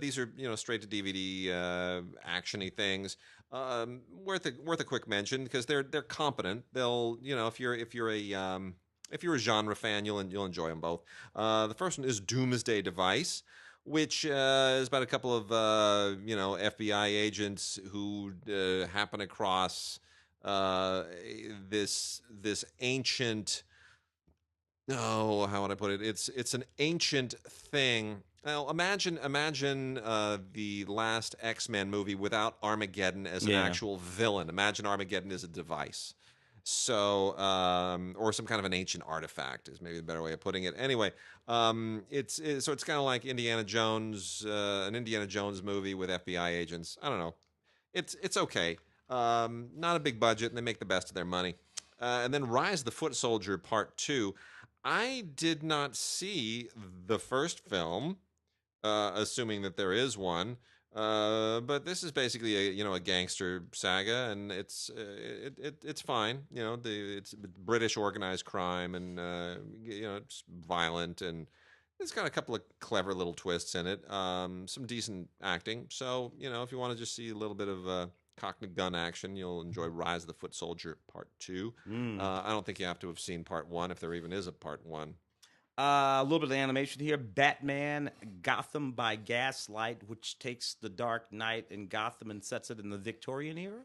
These are straight to DVD actiony things. Worth a quick mention because they're competent. They'll if you're a genre fan, you'll enjoy them both. The first one is Doomsday Device, which is about a couple of FBI agents who happen across this ancient. Oh, how would I put it? It's an ancient thing. Well, imagine the last X-Men movie without Armageddon as an actual villain. Imagine Armageddon as a device. So, or some kind of an ancient artifact is maybe the better way of putting it. Anyway, it's kind of like Indiana Jones, an Indiana Jones movie with FBI agents. I don't know. It's okay. Not a big budget, and they make the best of their money. And then Rise of the Foot Soldier Part 2. I did not see the first film, assuming that there is one. But this is basically a gangster saga, and it's fine. It's British organized crime, and it's violent, and it's got a couple of clever little twists in it. Some decent acting. So if you want to just see a little bit of Cockney gun action, you'll enjoy Rise of the Foot Soldier Part 2. I don't think you have to have seen Part 1 if there even is a Part 1. A little bit of animation here. Batman Gotham by Gaslight, which takes the Dark Knight and Gotham and sets it in the Victorian era.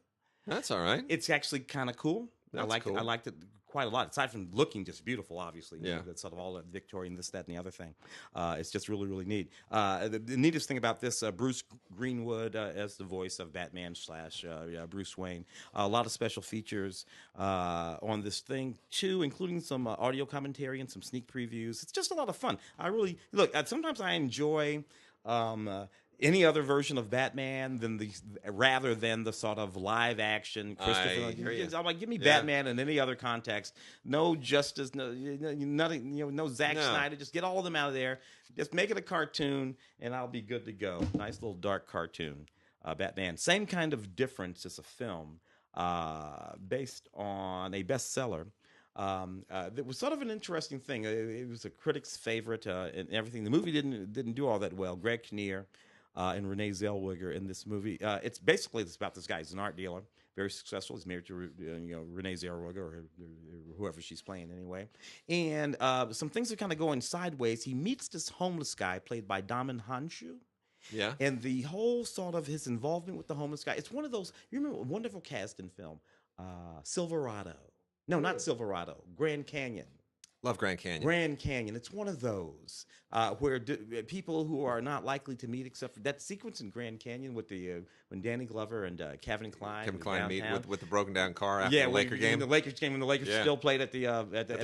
That's all right. It's actually kind of cool. I liked it quite a lot. Aside from looking just beautiful, obviously. That's sort of all that Victorian, this, that, and the other thing. It's just really, really neat. The neatest thing about this, Bruce Greenwood as the voice of Batman / Bruce Wayne. A lot of special features on this thing, too, including some audio commentary and some sneak previews. It's just a lot of fun. I really, look, sometimes I enjoy any other version of Batman than rather than the sort of live action Christopher. I hear you. I'm like, give me Yeah. Batman in any other context. No Justice, nothing, no Zack Snyder. Just get all of them out of there. Just make it a cartoon, and I'll be good to go. Nice little dark cartoon, Batman. Same kind of difference as a film, based on a bestseller. It was sort of an interesting thing. It was a critic's favorite and everything. The movie didn't do all that well. Greg Kinnear and Renee Zellweger in this movie. It's about this guy. He's an art dealer, very successful. He's married to Renee Zellweger or whoever she's playing anyway. And some things are kind of going sideways. He meets this homeless guy played by Daman Hanshu. Yeah. And the whole sort of his involvement with the homeless guy. It's one of those. You remember a wonderful cast in film, Silverado. No, not Silverado. Grand Canyon. Love Grand Canyon. Grand Canyon. It's one of those where people who are not likely to meet, except for that sequence in Grand Canyon with the when Danny Glover and Kevin Kline meet with the broken down car after the Laker game. The Lakers game when the Lakers still played at the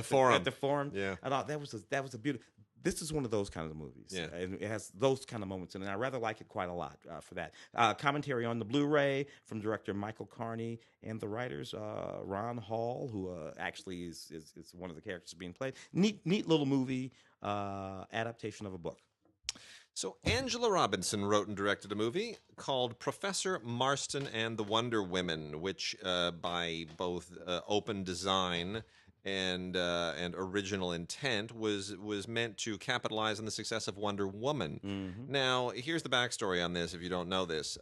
Forum. At the Forum. Yeah, I thought that was a beautiful. This is one of those kinds of movies. Yeah. And it has those kind of moments in it. And I rather like it quite a lot for that. Commentary on the Blu-ray from director Michael Carney and the writers Ron Hall, who actually is one of the characters being played. Neat little movie adaptation of a book. So Angela Robinson wrote and directed a movie called Professor Marston and the Wonder Women, which by both open design and original intent was meant to capitalize on the success of Wonder Woman. Mm-hmm. Now, here's the backstory on this, if you don't know this.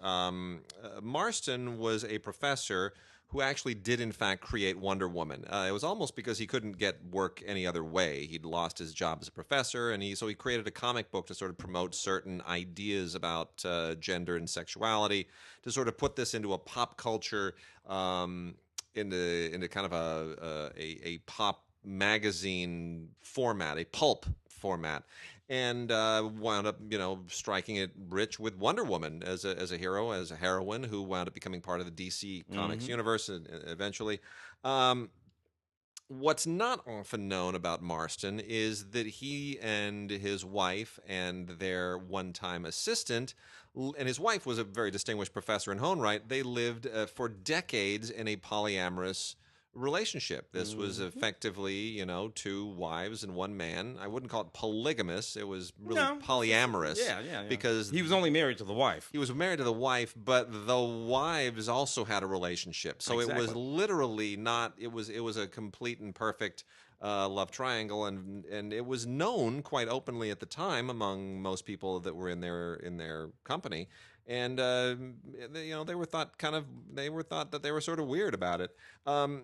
Marston was a professor who actually did, in fact, create Wonder Woman. It was almost because he couldn't get work any other way. He'd lost his job as a professor, and so he created a comic book to sort of promote certain ideas about gender and sexuality, to sort of put this into a pop culture into kind of a pop magazine format, a pulp format, and wound up striking it rich with Wonder Woman as a hero, as a heroine who wound up becoming part of the DC Comics universe eventually. What's not often known about Marston is that he and his wife and their one-time assistant, and his wife was a very distinguished professor in her own right, they lived for decades in a polyamorous relationship. This was effectively, two wives and one man. I wouldn't call it polygamous. It was really polyamorous. Yeah. Because he was only married to the wife. He was married to the wife, but the wives also had a relationship. So It was literally not. It was a complete and perfect love triangle, and it was known quite openly at the time among most people that were in their company. And they were thought that they were sort of weird about it.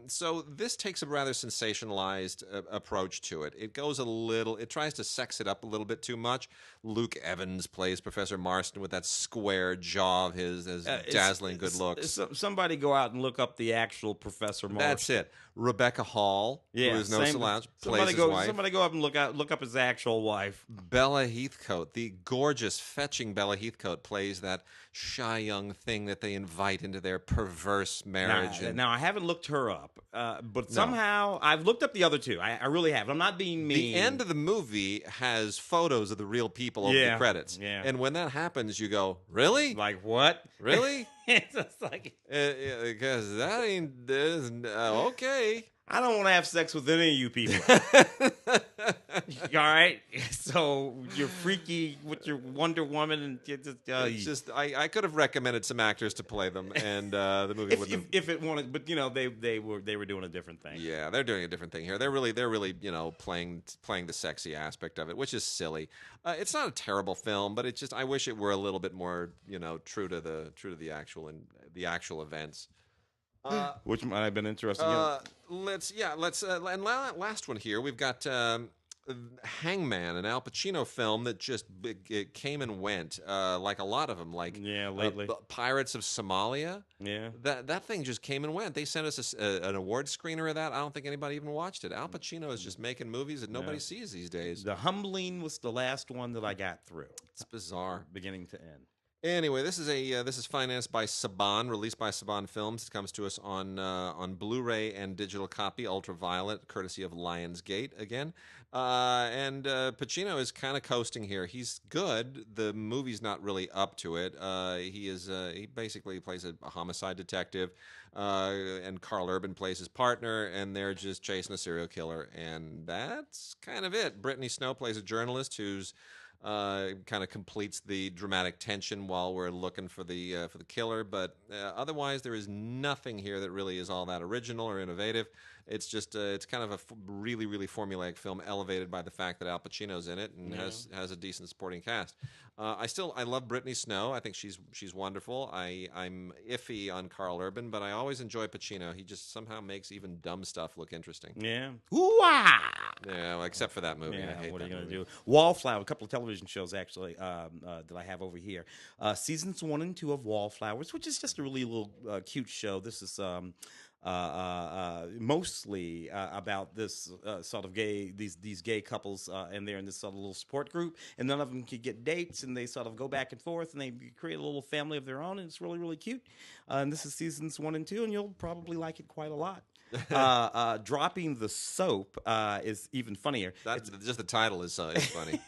So this takes a rather sensationalized approach to it. It tries to sex it up a little bit too much. Luke Evans plays Professor Marston with that square jaw of his dazzling good looks. Somebody go out and look up the actual Professor Marston. That's it. Rebecca Hall, who is no slouch, plays his wife. Somebody go up and look up his actual wife. Bella Heathcote, the gorgeous, fetching Bella Heathcote, plays that shy young thing that they invite into their perverse marriage. Now I haven't looked her up, but somehow I've looked up the other two. I really have. I'm not being mean. The end of the movie has photos of the real people over the credits. Yeah. And when that happens, you go, really? Like, what? Really? It's just like... Because that ain't... okay. I don't want to have sex with any of you people. All right? So you're freaky with your Wonder Woman. And it's just, I could have recommended some actors to play them, and the movie wouldn't have... If it wanted... But, they were doing a different thing. Yeah, they're doing a different thing here. They're really playing the sexy aspect of it, which is silly. It's not a terrible film, but it's just, I wish it were a little bit more, true to the actual events. Which might have been interesting. And last one here, we've got Hangman, an Al Pacino film that just it came and went, like a lot of them, like lately. Pirates of Somalia. Yeah, that thing just came and went. They sent us an award screener of that. I don't think anybody even watched it. Al Pacino is just making movies that nobody sees these days. The Humbling was the last one that I got through. It's bizarre, beginning to end. Anyway, this is financed by Saban, released by Saban Films. It comes to us on Blu-ray and digital copy, Ultraviolet, courtesy of Lionsgate again. And Pacino is kind of coasting here. He's good. The movie's not really up to it. He basically plays a homicide detective, and Carl Urban plays his partner, and they're just chasing a serial killer, and that's kind of it. Brittany Snow plays a journalist who's kind of completes the dramatic tension while we're looking for the killer. But otherwise, there is nothing here that really is all that original or innovative. It's just it's kind of a really formulaic film, elevated by the fact that Al Pacino's in it and has a decent supporting cast. I love Brittany Snow. I think she's wonderful. I'm iffy on Carl Urban, but I always enjoy Pacino. He just somehow makes even dumb stuff look interesting. Yeah. Ooh-ah! Yeah, well, except for that movie. Yeah, I hate what are that you going to movie. do? Wallflower, a couple of television shows actually that I have over here. Seasons 1 and 2 of Wallflowers, which is just a really little cute show. This is mostly about this sort of these gay couples, and they're in this sort of little support group, and none of them can get dates, and they sort of go back and forth, and they create a little family of their own, and it's really cute. And this is seasons 1 and 2, and you'll probably like it quite a lot. Dropping the soap is even funnier. Just the title is funny.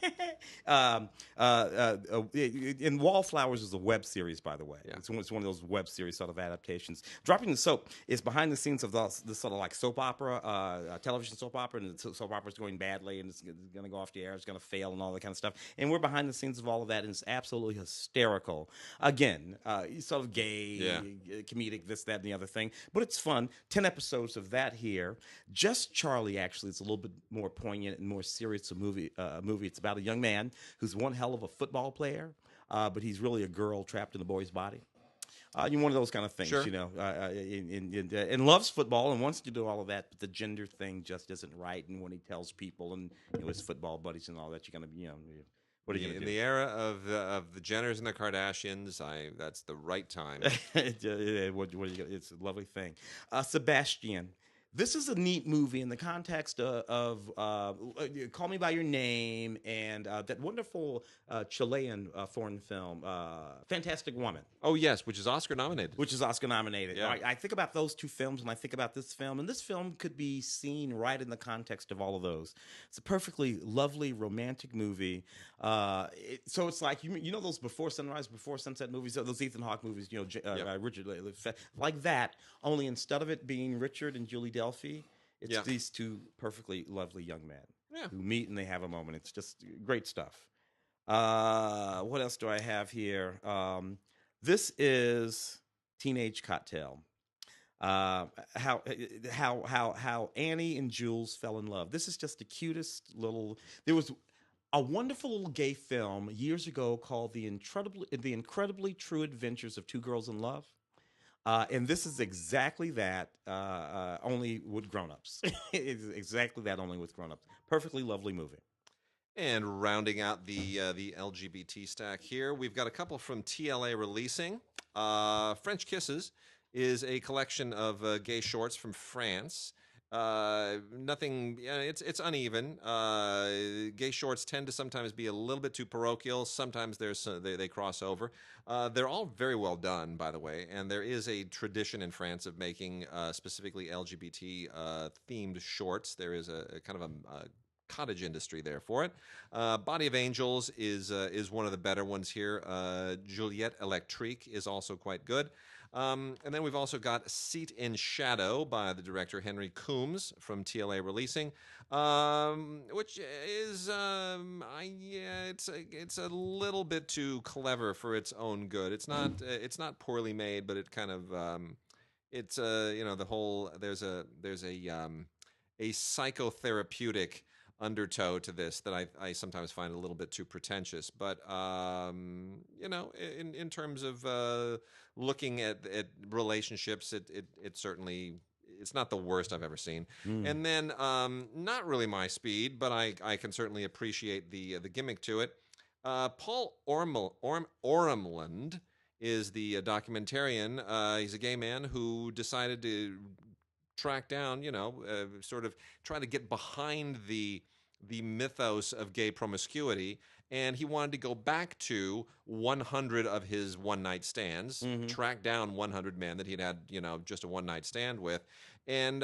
And Wallflowers is a web series, by the way. Yeah. It's one of those web series sort of adaptations. Dropping the Soap is behind the scenes of this sort of like soap opera, television soap opera, and the soap opera is going badly, and it's going to go off the air, it's going to fail, and all that kind of stuff. And we're behind the scenes of all of that, and it's absolutely hysterical. Again, sort of gay, comedic, this, that, and the other thing, but it's fun. 10 episodes of that here. Just Charlie, actually, it's a little bit more poignant and more serious movie. It's about a young man who's one hell of a football player, but he's really a girl trapped in a boy's body. One of those kind of things, Sure. And loves football and wants to do all of that, but the gender thing just isn't right. And when he tells people and his football buddies and all that, you're gonna, what are you gonna In do? the era of the Jenners and the Kardashians, that's the right time. It's a lovely thing. Sebastian. This is a neat movie in the context of Call Me by Your Name and that wonderful Chilean foreign film, Fantastic Woman. Oh yes, which is Oscar nominated. Which is Oscar nominated. Yeah. I think about those two films when I think about this film, and this film could be seen right in the context of all of those. It's a perfectly lovely romantic movie. So it's like those Before Sunrise, Before Sunset movies, those Ethan Hawke movies, Richard, like that. Only instead of it being Richard and Julie Delphi, it's these two perfectly lovely young men who meet and they have a moment. It's just great stuff. What else do I have here? This is Teenage Cocktail. How Annie and Jules fell in love. This is just the cutest little. There was a wonderful little gay film years ago called The Incredibly True Adventures of Two Girls in Love. And this is exactly that, only with grown-ups. It's exactly that, only with grown-ups. Perfectly lovely movie. And rounding out the LGBT stack here, we've got a couple from TLA releasing. French Kisses is a collection of gay shorts from France. Nothing. It's uneven. Gay shorts tend to sometimes be a little bit too parochial. Sometimes they cross over. They're all very well done, by the way. And there is a tradition in France of making specifically LGBT themed shorts. There is a kind of a cottage industry there for it. Body of Angels is one of the better ones here. Juliette Electrique is also quite good. And then we've also got Seat in Shadow by the director Henry Coombs from TLA Releasing, which is it's a little bit too clever for its own good. It's not poorly made, but it kind of it's the whole there's a psychotherapeutic undertow to this that I sometimes find a little bit too pretentious. But in terms of looking at relationships, it certainly, it's not the worst I've ever seen. And then not really my speed, but I can certainly appreciate the gimmick to it. Paul Ormland is the documentarian. He's a gay man who decided to track down, sort of try to get behind the mythos of gay promiscuity and he wanted to go back to 100 of his one-night stands, track down 100 men that he'd had, just a one-night stand with, and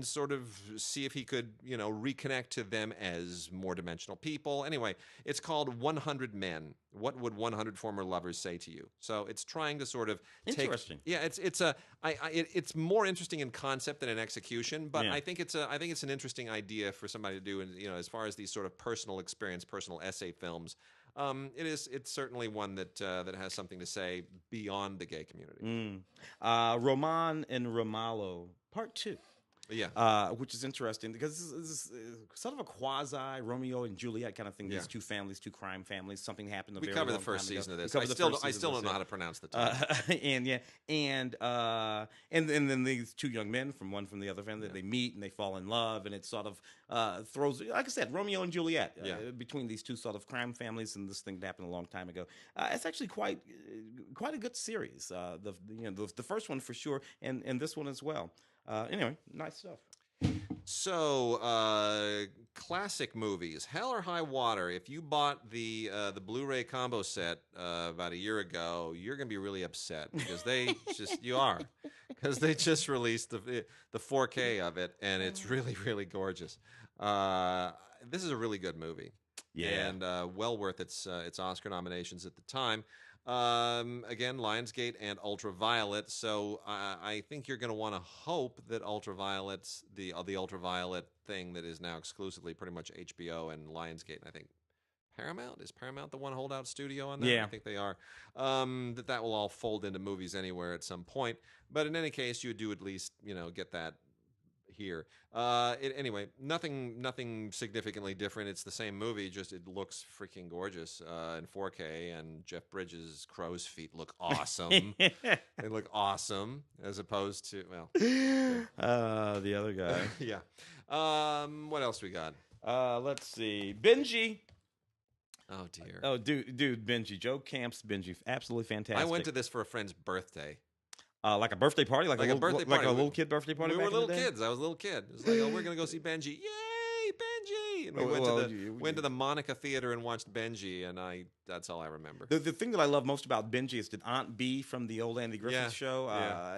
sort of see if he could, reconnect to them as more dimensional people. Anyway, it's called 100 Men. What would 100 former lovers say to you? So it's trying to sort of Interesting. it's more interesting in concept than in execution, but Yeah. I think it's an interesting idea for somebody to do. And as far as these sort of personal experience, personal essay films, it's certainly one that has something to say beyond the gay community. Roman and Ramallo, Part 2. Yeah. Which is interesting because this is sort of a quasi Romeo and Juliet kind of thing. These two families, two crime families. Something happened. We covered the first season of this. I still don't know how to pronounce the title. And then these two young men one from the other family, they meet and they fall in love, and it sort of throws, like I said, Romeo and Juliet between these two sort of crime families, and this thing that happened a long time ago. It's actually quite a good series. The first one for sure, and this one as well. Anyway, nice stuff. So, classic movies. Hell or High Water. If you bought the Blu-ray combo set about a year ago, you're gonna be really upset because they just released the 4K of it, and it's really, really gorgeous. This is a really good movie. Yeah, and well worth its Oscar nominations at the time. Again, Lionsgate and Ultraviolet. So I think you're going to want to hope that Ultraviolet's the Ultraviolet thing that is now exclusively pretty much HBO and Lionsgate. And I think Paramount, is Paramount the one holdout studio on that? Yeah. I think they are. That will all fold into movies anywhere at some point. But in any case, you do at least get that here. Anyway, nothing significantly different. It's the same movie, just it looks freaking gorgeous in 4K, and Jeff Bridges' crow's feet look awesome. They look awesome as opposed to the other guy. Yeah. What else we got? Let's see. Benji. Oh dear. Oh, dude, Benji. Joe Camp's Benji. Absolutely fantastic. I went to this for a friend's birthday. Like a birthday party, like a birthday party, like a little kid birthday party. We were little kids. I was a little kid. It was like, oh, we're gonna go see Benji. Yay, Benji! And we went to the Monica Theater and watched Benji, and that's all I remember. The thing that I love most about Benji is that Aunt B from the old Andy Griffith show.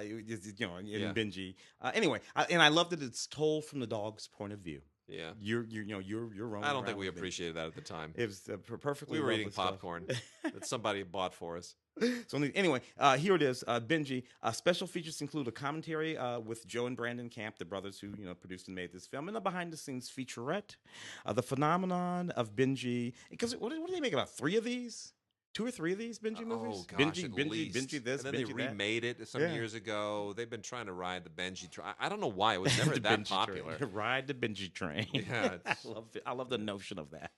In Benji. Anyway, and I love that it's told from the dog's point of view. Yeah, you're roaming. I don't think we appreciated that at the time. It was perfectly. We were eating popcorn that somebody bought for us. So anyway, here it is, Benji. Special features include a commentary with Joe and Brandon Camp, the brothers who produced and made this film, and a behind-the-scenes featurette, the phenomenon of Benji. Because what do they make, about 3 of these? 2 or 3 of these Benji movies? Oh gosh, Benji this, and then Benji they remade it some years ago. They've been trying to ride the Benji train. I don't know why it was never that popular. Ride the Benji train. Yeah, I love the notion of that.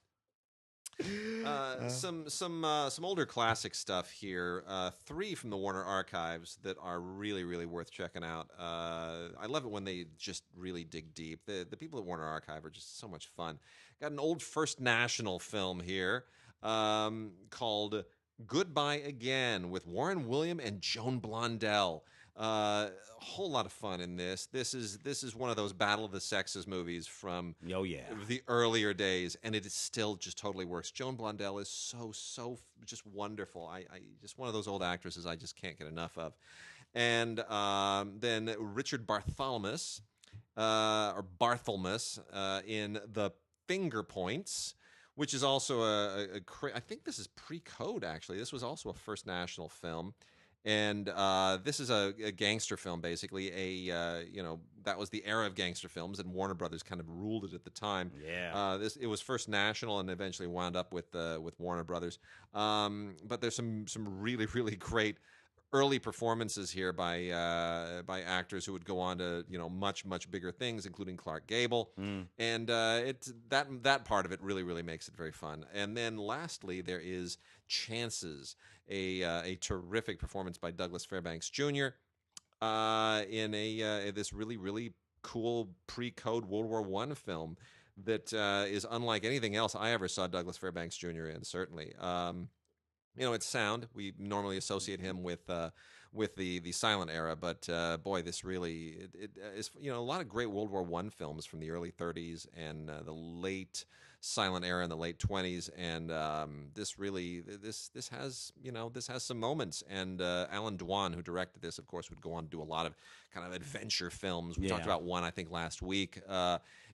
Some older classic stuff here. 3 from the Warner Archives that are really, really worth checking out. I love it when they just really dig deep. The people at Warner Archive are just so much fun. Got an old First National film here called Goodbye Again with Warren William and Joan Blondell. A whole lot of fun in this. This is one of those Battle of the Sexes movies from the earlier days, and it is still just totally works. Joan Blondell is so just wonderful. I just one of those old actresses I just can't get enough of. And then Richard Barthelmess in The Finger Points, which is also I think this is pre-Code, actually. This was also a First National film. And this is a gangster film, basically. That was the era of gangster films, and Warner Brothers kind of ruled it at the time. Yeah. It was First National, and eventually wound up with Warner Brothers. But there's some really, really great early performances here by actors who would go on to much bigger things, including Clark Gable. And it's that part of it really, really makes it very fun. And then lastly, there is Chances, a terrific performance by Douglas Fairbanks Jr. In this really, really cool pre-Code World War I film that is unlike anything else I ever saw Douglas Fairbanks Jr. in. Certainly, it's sound. We normally associate him with the silent era, but boy, this really it is a lot of great World War I films from the early 30s and the late silent era in the late 20s, and this really this has this has some moments. And Alan Dwan, who directed this, of course, would go on to do a lot of kind of adventure films. We talked Yeah. about one, I think, last week.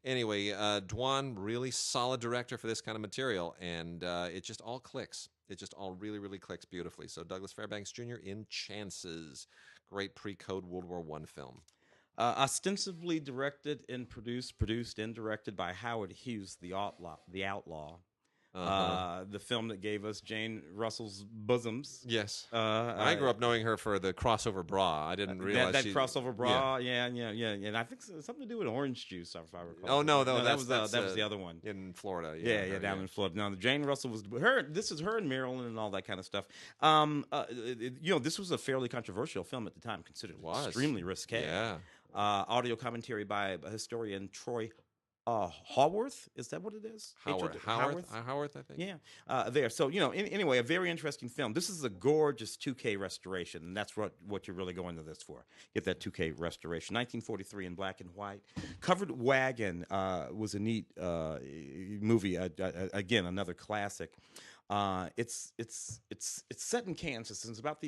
Anyway, Dwan, really solid director for this kind of material, and it just all clicks. It just all really, really clicks beautifully. So Douglas Fairbanks Jr. in Chances, great pre-code World War I film. Ostensibly directed and produced and directed by Howard Hughes, the outlaw. The film that gave us Jane Russell's Bosoms. Yes, I grew up knowing her for the crossover bra. I didn't realize that crossover bra. Yeah, and I think something to do with orange juice, if I recall. Oh no, that was the other one in Florida. Yeah, down in Florida. Now, Jane Russell was her. This is her in Maryland and all that kind of stuff. This was a fairly controversial film at the time, considered extremely risque. Yeah. Audio commentary by historian Troy Haworth, is that what it is? Haworth, I think. Yeah, there. So anyway, a very interesting film. This is a gorgeous 2K restoration, and that's what you're really going to this for. Get that 2K restoration. 1943 in black and white. Covered Wagon was a neat movie. Again, another classic. It's set in Kansas, and it's about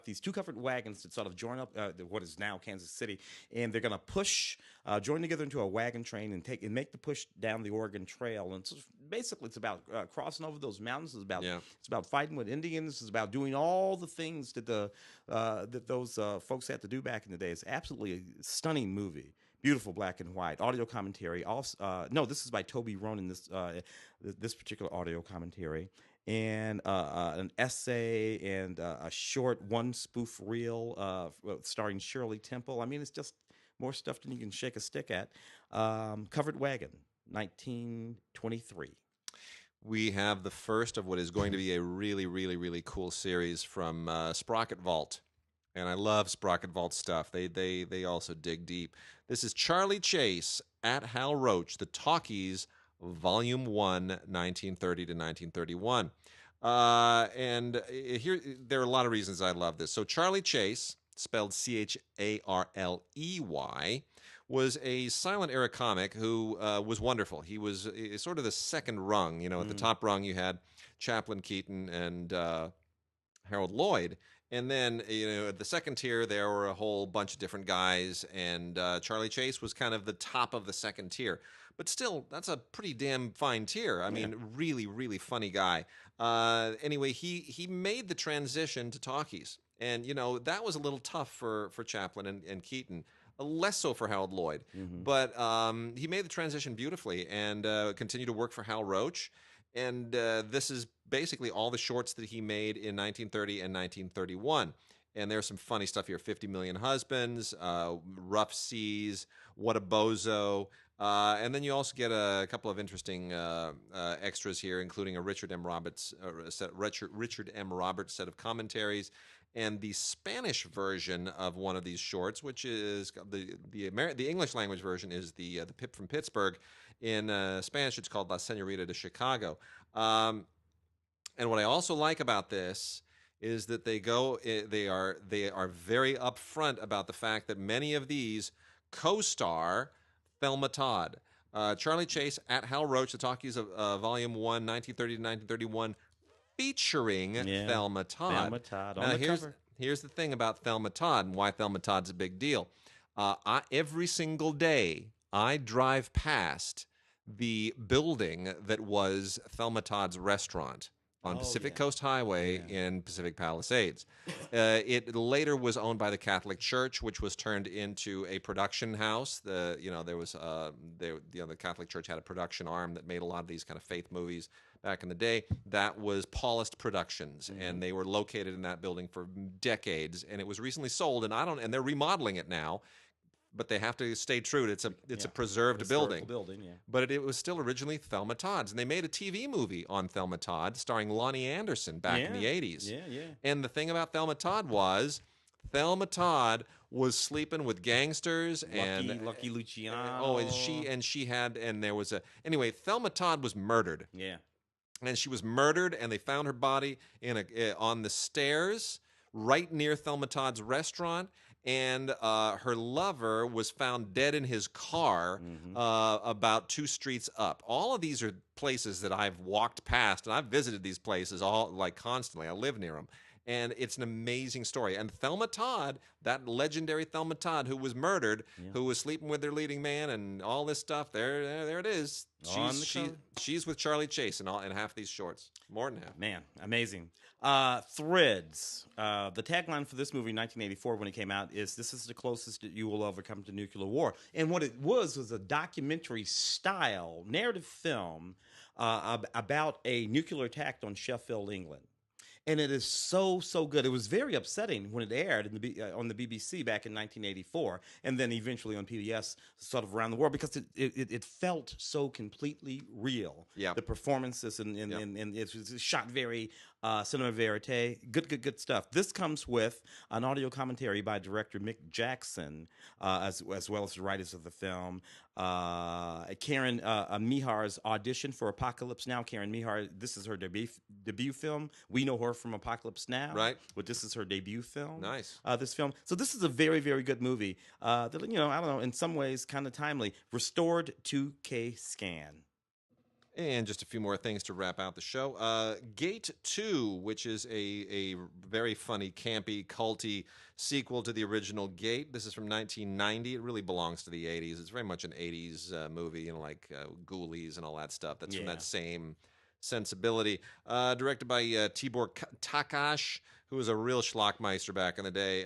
these two covered wagons that sort of join up what is now Kansas City, and they're going to join together into a wagon train and make the push down the Oregon Trail. And basically, it's about crossing over those mountains. It's about fighting with Indians. It's about doing all the things that those folks had to do back in the day. It's absolutely a stunning movie. Beautiful black and white audio commentary. Also, no, this is by Toby Ronan. This particular audio commentary, and an essay and a short one spoof reel starring Shirley Temple. I mean, it's just more stuff than you can shake a stick at. Covered Wagon, 1923. We have the first of what is going to be a really, really, really cool series from Sprocket Vault. And I love Sprocket Vault stuff. They also dig deep. This is Charlie Chase at Hal Roach, The Talkies, Volume 1, 1930 to 1931. And here there are a lot of reasons I love this. So Charlie Chase, spelled Charley, was a silent era comic who was wonderful. He was sort of the second rung. At the top rung you had Chaplin, Keaton, and Harold Lloyd. And then, at the second tier, there were a whole bunch of different guys, and Charlie Chase was kind of the top of the second tier. But still, that's a pretty damn fine tier. I mean, really, really funny guy. Anyway, he made the transition to talkies. And, that was a little tough for Chaplin and Keaton. Less so for Harold Lloyd. Mm-hmm. But he made the transition beautifully and continued to work for Hal Roach. And this is basically all the shorts that he made in 1930 and 1931. And there's some funny stuff here. 50 Million Husbands, Rough Seas, What a Bozo. And then you also get a couple of interesting extras here, including a Richard M. Roberts set of commentaries, and the Spanish version of one of these shorts, which is the English language version is the Pip from Pittsburgh. In Spanish, it's called La Señorita de Chicago. And what I also like about this is that they are very upfront about the fact that many of these co-star Thelma Todd. Charlie Chase at Hal Roach, The Talkies of Volume 1, 1930 to 1931, featuring Thelma Todd. Thelma Todd on the cover. Here's the thing about Thelma Todd and why Thelma Todd's a big deal. Every single day, I drive past the building that was Thelma Todd's restaurant on Pacific Coast Highway in Pacific Palisades. It later was owned by the Catholic Church, which was turned into a production house. The Catholic Church had a production arm that made a lot of these kind of faith movies back in the day. That was Paulist Productions, and they were located in that building for decades. And it was recently sold, and they're remodeling it now. But they have to stay true. It's a preserved building. But it was still originally Thelma Todd's. And they made a TV movie on Thelma Todd starring Lonnie Anderson back in the 80s. And the thing about Thelma Todd was Thelma Todd was sleeping with gangsters and Lucky Luciano. Oh, and there was anyway, Thelma Todd was murdered. Yeah. And she was murdered, and they found her body on the stairs right near Thelma Todd's restaurant. and her lover was found dead in his car about 2 streets up. All of these are places that I've walked past, and I've visited these places all like constantly. I live near them. And it's an amazing story. And Thelma Todd, that legendary Thelma Todd who was murdered, who was sleeping with their leading man and all this stuff, there it is. She's with Charlie Chase in half these shorts. More than half. Man, amazing. Threads. The tagline for this movie in 1984 when it came out is, "This is the closest that you will ever come to nuclear war." And what it was a documentary-style narrative film about a nuclear attack on Sheffield, England. And it is so good. It was very upsetting when it aired on the BBC back in 1984, and then eventually on PBS sort of around the world, because it felt so completely real. Yeah. The performances and it was shot very cinema verite. Good stuff. This comes with an audio commentary by director Mick Jackson, as well as the writers of the film. Karen Mihar's audition for Apocalypse Now. Karen Mihar, this is her debut film. We know her from Apocalypse Now, right? But this is her debut film. Nice. This film. So this is a very good movie. That, I don't know, in some ways kind of timely. Restored 2K scan. And just a few more things to wrap out the show. Gate 2, which is a very funny, campy, culty sequel to the original Gate. This is from 1990. It really belongs to the 80s. It's very much an 80s movie, like Ghoulies and all that stuff. That's from that same sensibility. Directed by Tibor Takash, who was a real schlockmeister back in the day.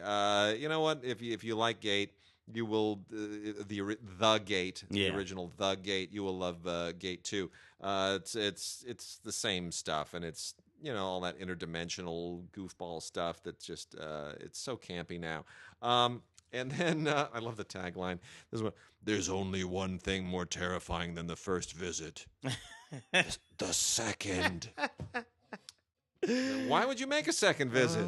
You know what? If you like Gate, you will the Gate, the original The Gate. You will love Gate 2. It's the same stuff, and it's all that interdimensional goofball stuff that's just it's so campy now. And then I love the tagline. There's only one thing more terrifying than the first visit. The second. Why would you make a second visit?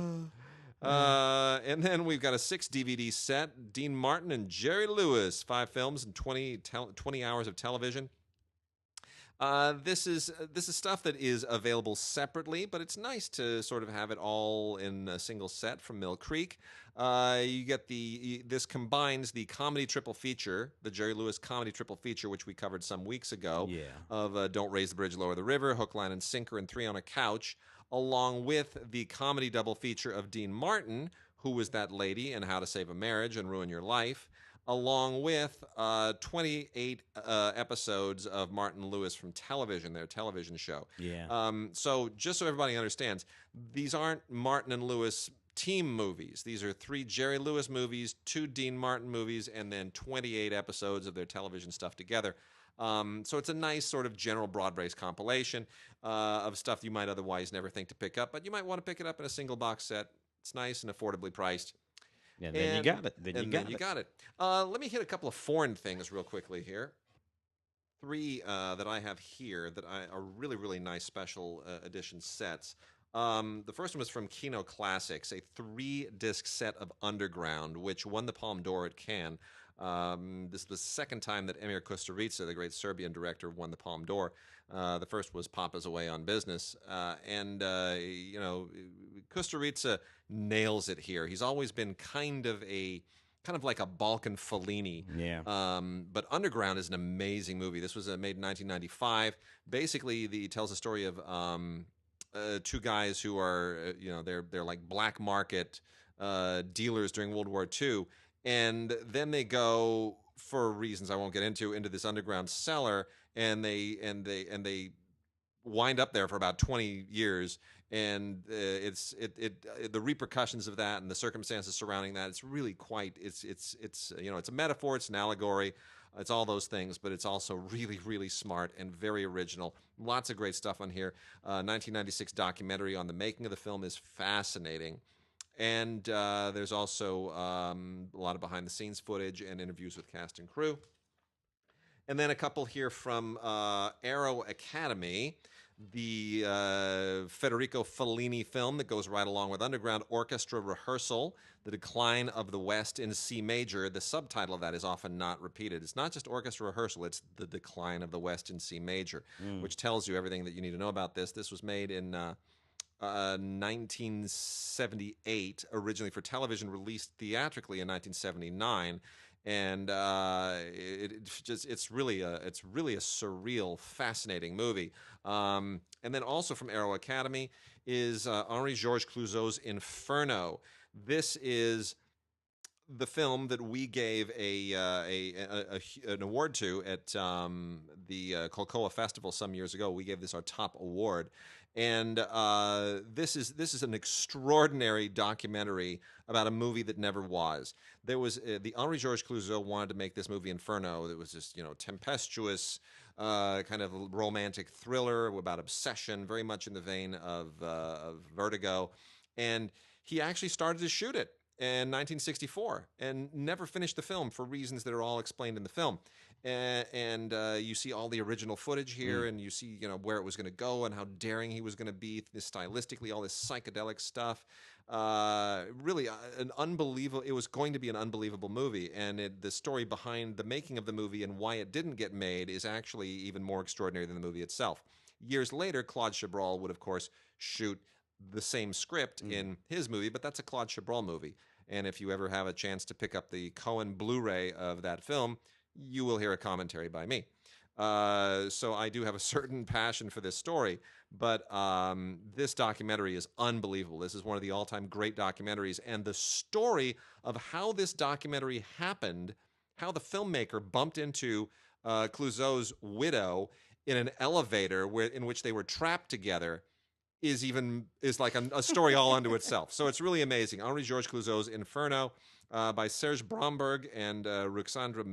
And then we've got a 6 DVD set. Dean Martin and Jerry Lewis, 5 films and 20 hours of television. This is stuff that is available separately, but it's nice to sort of have it all in a single set from Mill Creek. You get this combines the comedy triple feature, the Jerry Lewis comedy triple feature, which we covered some weeks ago, of Don't Raise the Bridge, Lower the River, Hook, Line, and Sinker, and 3 on a Couch, along with the comedy double feature of Dean Martin, Who Was That Lady, and How to Save a Marriage and Ruin Your Life, along with 28 episodes of Martin Lewis from television, their television show. So just so everybody understands, these aren't Martin and Lewis team movies. These are 3 Jerry Lewis movies, 2 Dean Martin movies, and then 28 episodes of their television stuff together. So it's a nice sort of general broad-based compilation of stuff you might otherwise never think to pick up, but you might want to pick it up in a single box set. It's nice and affordably priced. And then you got it. Then you got it. Let me hit a couple of foreign things real quickly here. 3 that I have here that are really, really nice special edition sets. The first one was from Kino Classics, a 3-disc set of Underground, which won the Palme d'Or at Cannes. This was the second time that Emir Kusturica, the great Serbian director, won the Palme d'Or. The first was Papa's Away on Business. And Kusturica nails it here. He's always been kind of like a Balkan Fellini. But Underground is an amazing movie. This was made in 1995. Basically, he tells a story of 2 guys who are, they're like black market dealers during World War II. And then they go, for reasons I won't get into this underground cellar, and they wind up there for about 20 years. And the repercussions of that and the circumstances surrounding that, it's really quite, it's a metaphor, it's an allegory, it's all those things, but it's also really, really smart and very original. Lots of great stuff on here. 1996 documentary on the making of the film is fascinating. And there's also a lot of behind-the-scenes footage and interviews with cast and crew. And then a couple here from Aero Academy, the Federico Fellini film that goes right along with Underground, Orchestra Rehearsal, The Decline of the West in C Major. The subtitle of that is often not repeated. It's not just Orchestra Rehearsal, it's The Decline of the West in C Major, which tells you everything that you need to know about this. This was made in 1978, originally for television, released theatrically in 1979. And it's really a surreal, fascinating movie. And then also from Arrow Academy is Henri Georges Clouzot's Inferno. This is the film that we gave an award to at the Colcoa Festival some years ago. We gave this our top award, and this is an extraordinary documentary about a movie that never was. There was the Henri Georges Clouzot wanted to make this movie Inferno. It was this tempestuous kind of romantic thriller about obsession, very much in the vein of Vertigo, and he actually started to shoot it in 1964 and never finished the film for reasons that are all explained in the film. And you see all the original footage here, and you see where it was going to go and how daring he was going to be, stylistically, all this psychedelic stuff. Really an unbelievable. It was going to be an unbelievable movie, and the story behind the making of the movie and why it didn't get made is actually even more extraordinary than the movie itself. Years later, Claude Chabrol would, of course, shoot the same script in his movie, but that's a Claude Chabrol movie. And if you ever have a chance to pick up the Cohen Blu-ray of that film, you will hear a commentary by me. So I do have a certain passion for this story, but this documentary is unbelievable. This is one of the all-time great documentaries, and the story of how this documentary happened, how the filmmaker bumped into Clouzot's widow in an elevator in which they were trapped together, is like a story all unto itself. So it's really amazing. Henri Georges Clouzot's Inferno by Serge Bromberg and Ruxandra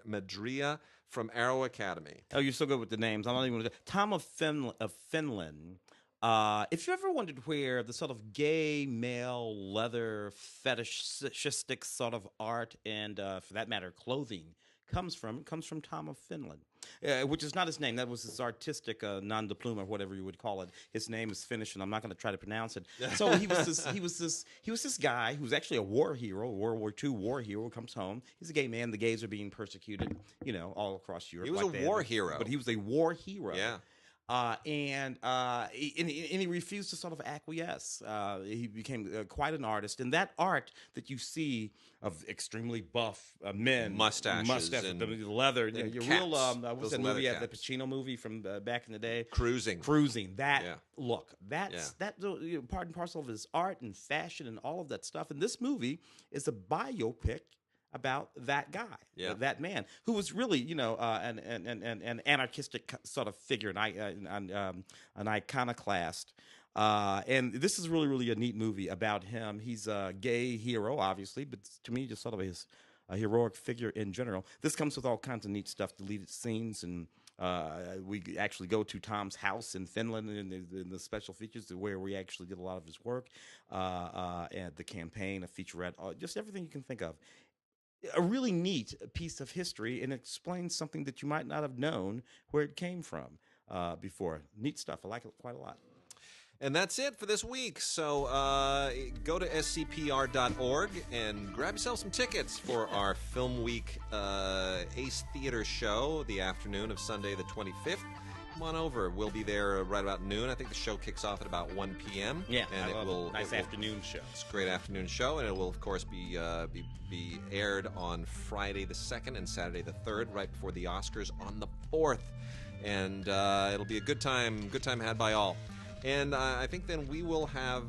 Medria from Arrow Academy. Oh, you're so good with the names. I'm not even going to. Tom of Finland. If you ever wondered where the sort of gay male leather fetishistic sort of art and, for that matter, clothing comes from Tom of Finland, which is not his name. That was his artistic nom de plume, or whatever you would call it. His name is Finnish, and I'm not going to try to pronounce it. So he was this guy who's actually a war hero, World War II war hero. Comes home. He's a gay man. The gays are being persecuted, all across Europe. He was a war hero, but he was a war hero. Yeah. And he refused to sort of acquiesce. He became quite an artist, and that art that you see of extremely buff men, mustaches, and the leather, and your caps. real what's that movie? The Pacino movie from back in the day, Cruising. That look, that's Yeah. that part and parcel of his art and fashion and all of that stuff. And this movie is a biopic about that guy, that man, who was really, an anarchistic sort of figure, an iconoclast. And this is really, really a neat movie about him. He's a gay hero, obviously, but to me, just sort of a heroic figure in general. This comes with all kinds of neat stuff, deleted scenes, and we actually go to Tom's house in Finland in the special features where we actually did a lot of his work, and the campaign, a featurette, just everything you can think of. A really neat piece of history, and it explains something that you might not have known where it came from before. Neat stuff. I like it quite a lot. And that's it for this week. So go to scpr.org and grab yourself some tickets for our Film Week Ace Theater show, the afternoon of Sunday the 25th. Come on over. We'll be there right about noon. I think the show kicks off at about 1 p.m. Yeah, and it will afternoon show. It's a great afternoon show, and it will, of course, be aired on Friday the 2nd and Saturday the 3rd, right before the Oscars on the 4th. And it'll be a good time had by all. And I think then we will have...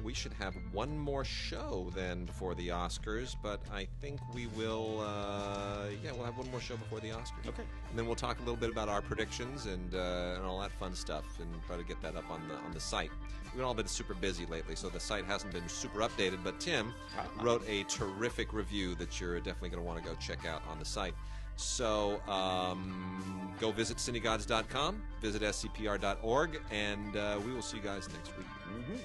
we should have one more show then before the Oscars, but I think we will, we'll have one more show before the Oscars. Okay. And then we'll talk a little bit about our predictions and all that fun stuff, and try to get that up on the site. We've all been super busy lately, so the site hasn't been super updated, but Tim wrote a terrific review that you're definitely going to want to go check out on the site. So go visit cinegods.com, visit scpr.org, and we will see you guys next week. Mm-hmm.